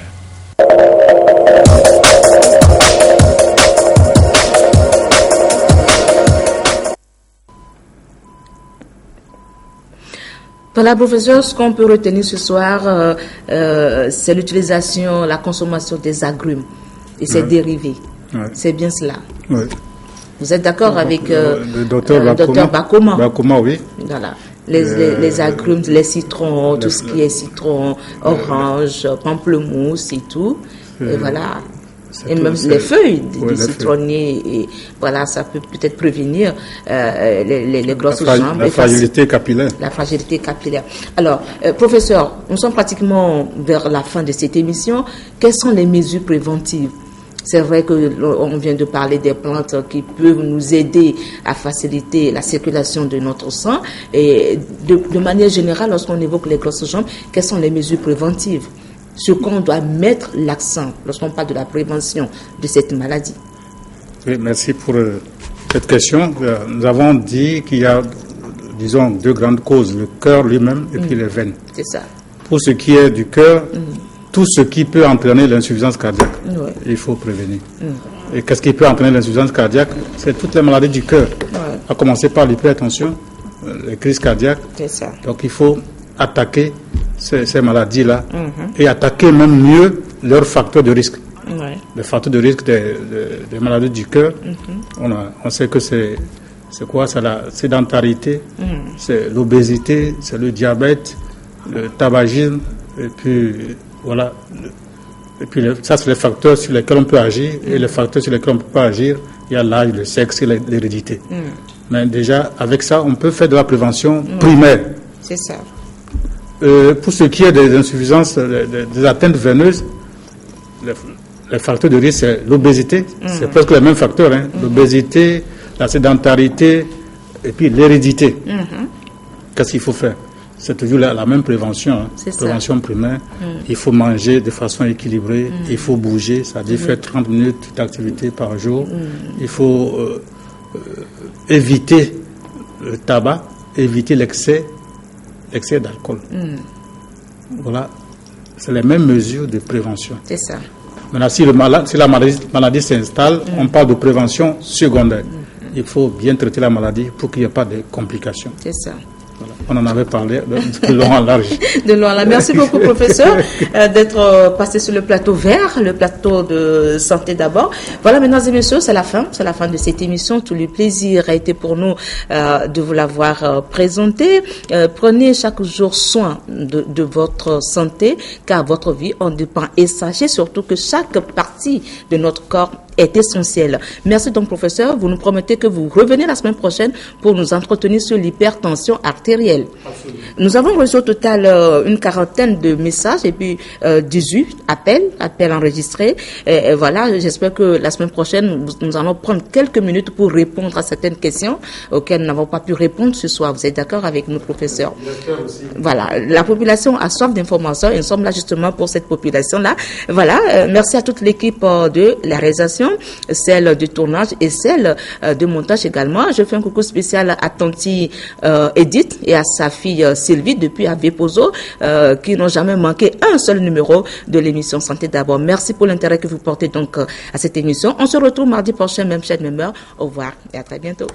Voilà, professeur, ce qu'on peut retenir ce soir, c'est l'utilisation, la consommation des agrumes et ses dérivés. Ouais. C'est bien cela. Oui. Vous êtes d'accord avec le docteur Bakoma? Bakoma, oui. Voilà. Les agrumes, les citrons, tout ce qui est citron, orange, pamplemousse et tout. Et voilà. Et même les feuilles du citronnier, et voilà, ça peut peut-être prévenir les grosses jambes. La fragilité capillaire. La fragilité capillaire. Alors, professeur, nous sommes pratiquement vers la fin de cette émission. Quelles sont les mesures préventives? C'est vrai qu'on vient de parler des plantes qui peuvent nous aider à faciliter la circulation de notre sang. Et de manière générale, lorsqu'on évoque les grosses jambes, quelles sont les mesures préventives sur quoi on doit mettre l'accent lorsqu'on parle de la prévention de cette maladie? Oui, merci pour cette question. Nous avons dit qu'il y a, disons, deux grandes causes, le cœur lui-même et puis les veines. C'est ça. Pour ce qui est du cœur, tout ce qui peut entraîner l'insuffisance cardiaque, il faut prévenir. Et qu'est-ce qui peut entraîner l'insuffisance cardiaque? C'est toutes les maladies du cœur, à commencer par l'hypertension, les crises cardiaques. C'est ça. Donc il faut attaquer ces maladies-là et attaquer même mieux leurs facteurs de risque. Les facteurs de risque des maladies du cœur, on sait que c'est quoi? C'est la sédentarité, c'est l'obésité, c'est le diabète, le tabagisme, et puis voilà. Et puis ça, c'est les facteurs sur lesquels on peut agir, et les facteurs sur lesquels on ne peut pas agir, il y a l'âge, le sexe et l'hérédité. Mais déjà, avec ça, on peut faire de la prévention primaire. C'est ça. Pour ce qui est des insuffisances, des atteintes veineuses, les facteurs de risque, c'est l'obésité. C'est presque les mêmes facteurs. L'obésité, la sédentarité et puis l'hérédité. Qu'est-ce qu'il faut faire? C'est toujours la même prévention. Prévention primaire. Il faut manger de façon équilibrée. Il faut bouger, c'est-à-dire faire 30 minutes d'activité par jour. Il faut éviter le tabac, éviter l'excès d'alcool. Voilà, c'est les mêmes mesures de prévention. C'est ça. Maintenant, si la maladie s'installe, on parle de prévention secondaire. il faut bien traiter la maladie pour qu'il n'y ait pas de complications. C'est ça. Voilà. On en avait parlé de long en large. De long en large. Merci beaucoup, professeur, d'être passé sur le plateau vert, le plateau de santé d'abord. Voilà, mesdames et messieurs, c'est la fin de cette émission. Tout le plaisir a été pour nous de vous l'avoir présenté. Prenez chaque jour soin de votre santé, car votre vie en dépend. Et sachez surtout que chaque partie de notre corps est essentielle. Merci donc, professeur. Vous nous promettez que vous revenez la semaine prochaine pour nous entretenir sur l'hypertension artérielle. Absolument. Nous avons reçu au total une quarantaine de messages et puis 18 appels enregistrés. Et voilà, j'espère que la semaine prochaine, nous allons prendre quelques minutes pour répondre à certaines questions auxquelles nous n'avons pas pu répondre ce soir. Vous êtes d'accord avec nous, professeur? Voilà, la population a soif d'informations et nous sommes là justement pour cette population-là. Voilà, merci à toute l'équipe de la réalisation, celle du tournage et celle de montage également. Je fais un coucou spécial à Tanti Edith et à sa fille Sylvie depuis Avepozo qui n'ont jamais manqué un seul numéro de l'émission Santé d'abord. Merci pour l'intérêt que vous portez donc à cette émission. On se retrouve mardi prochain, même chaîne, même heure. Au revoir et à très bientôt.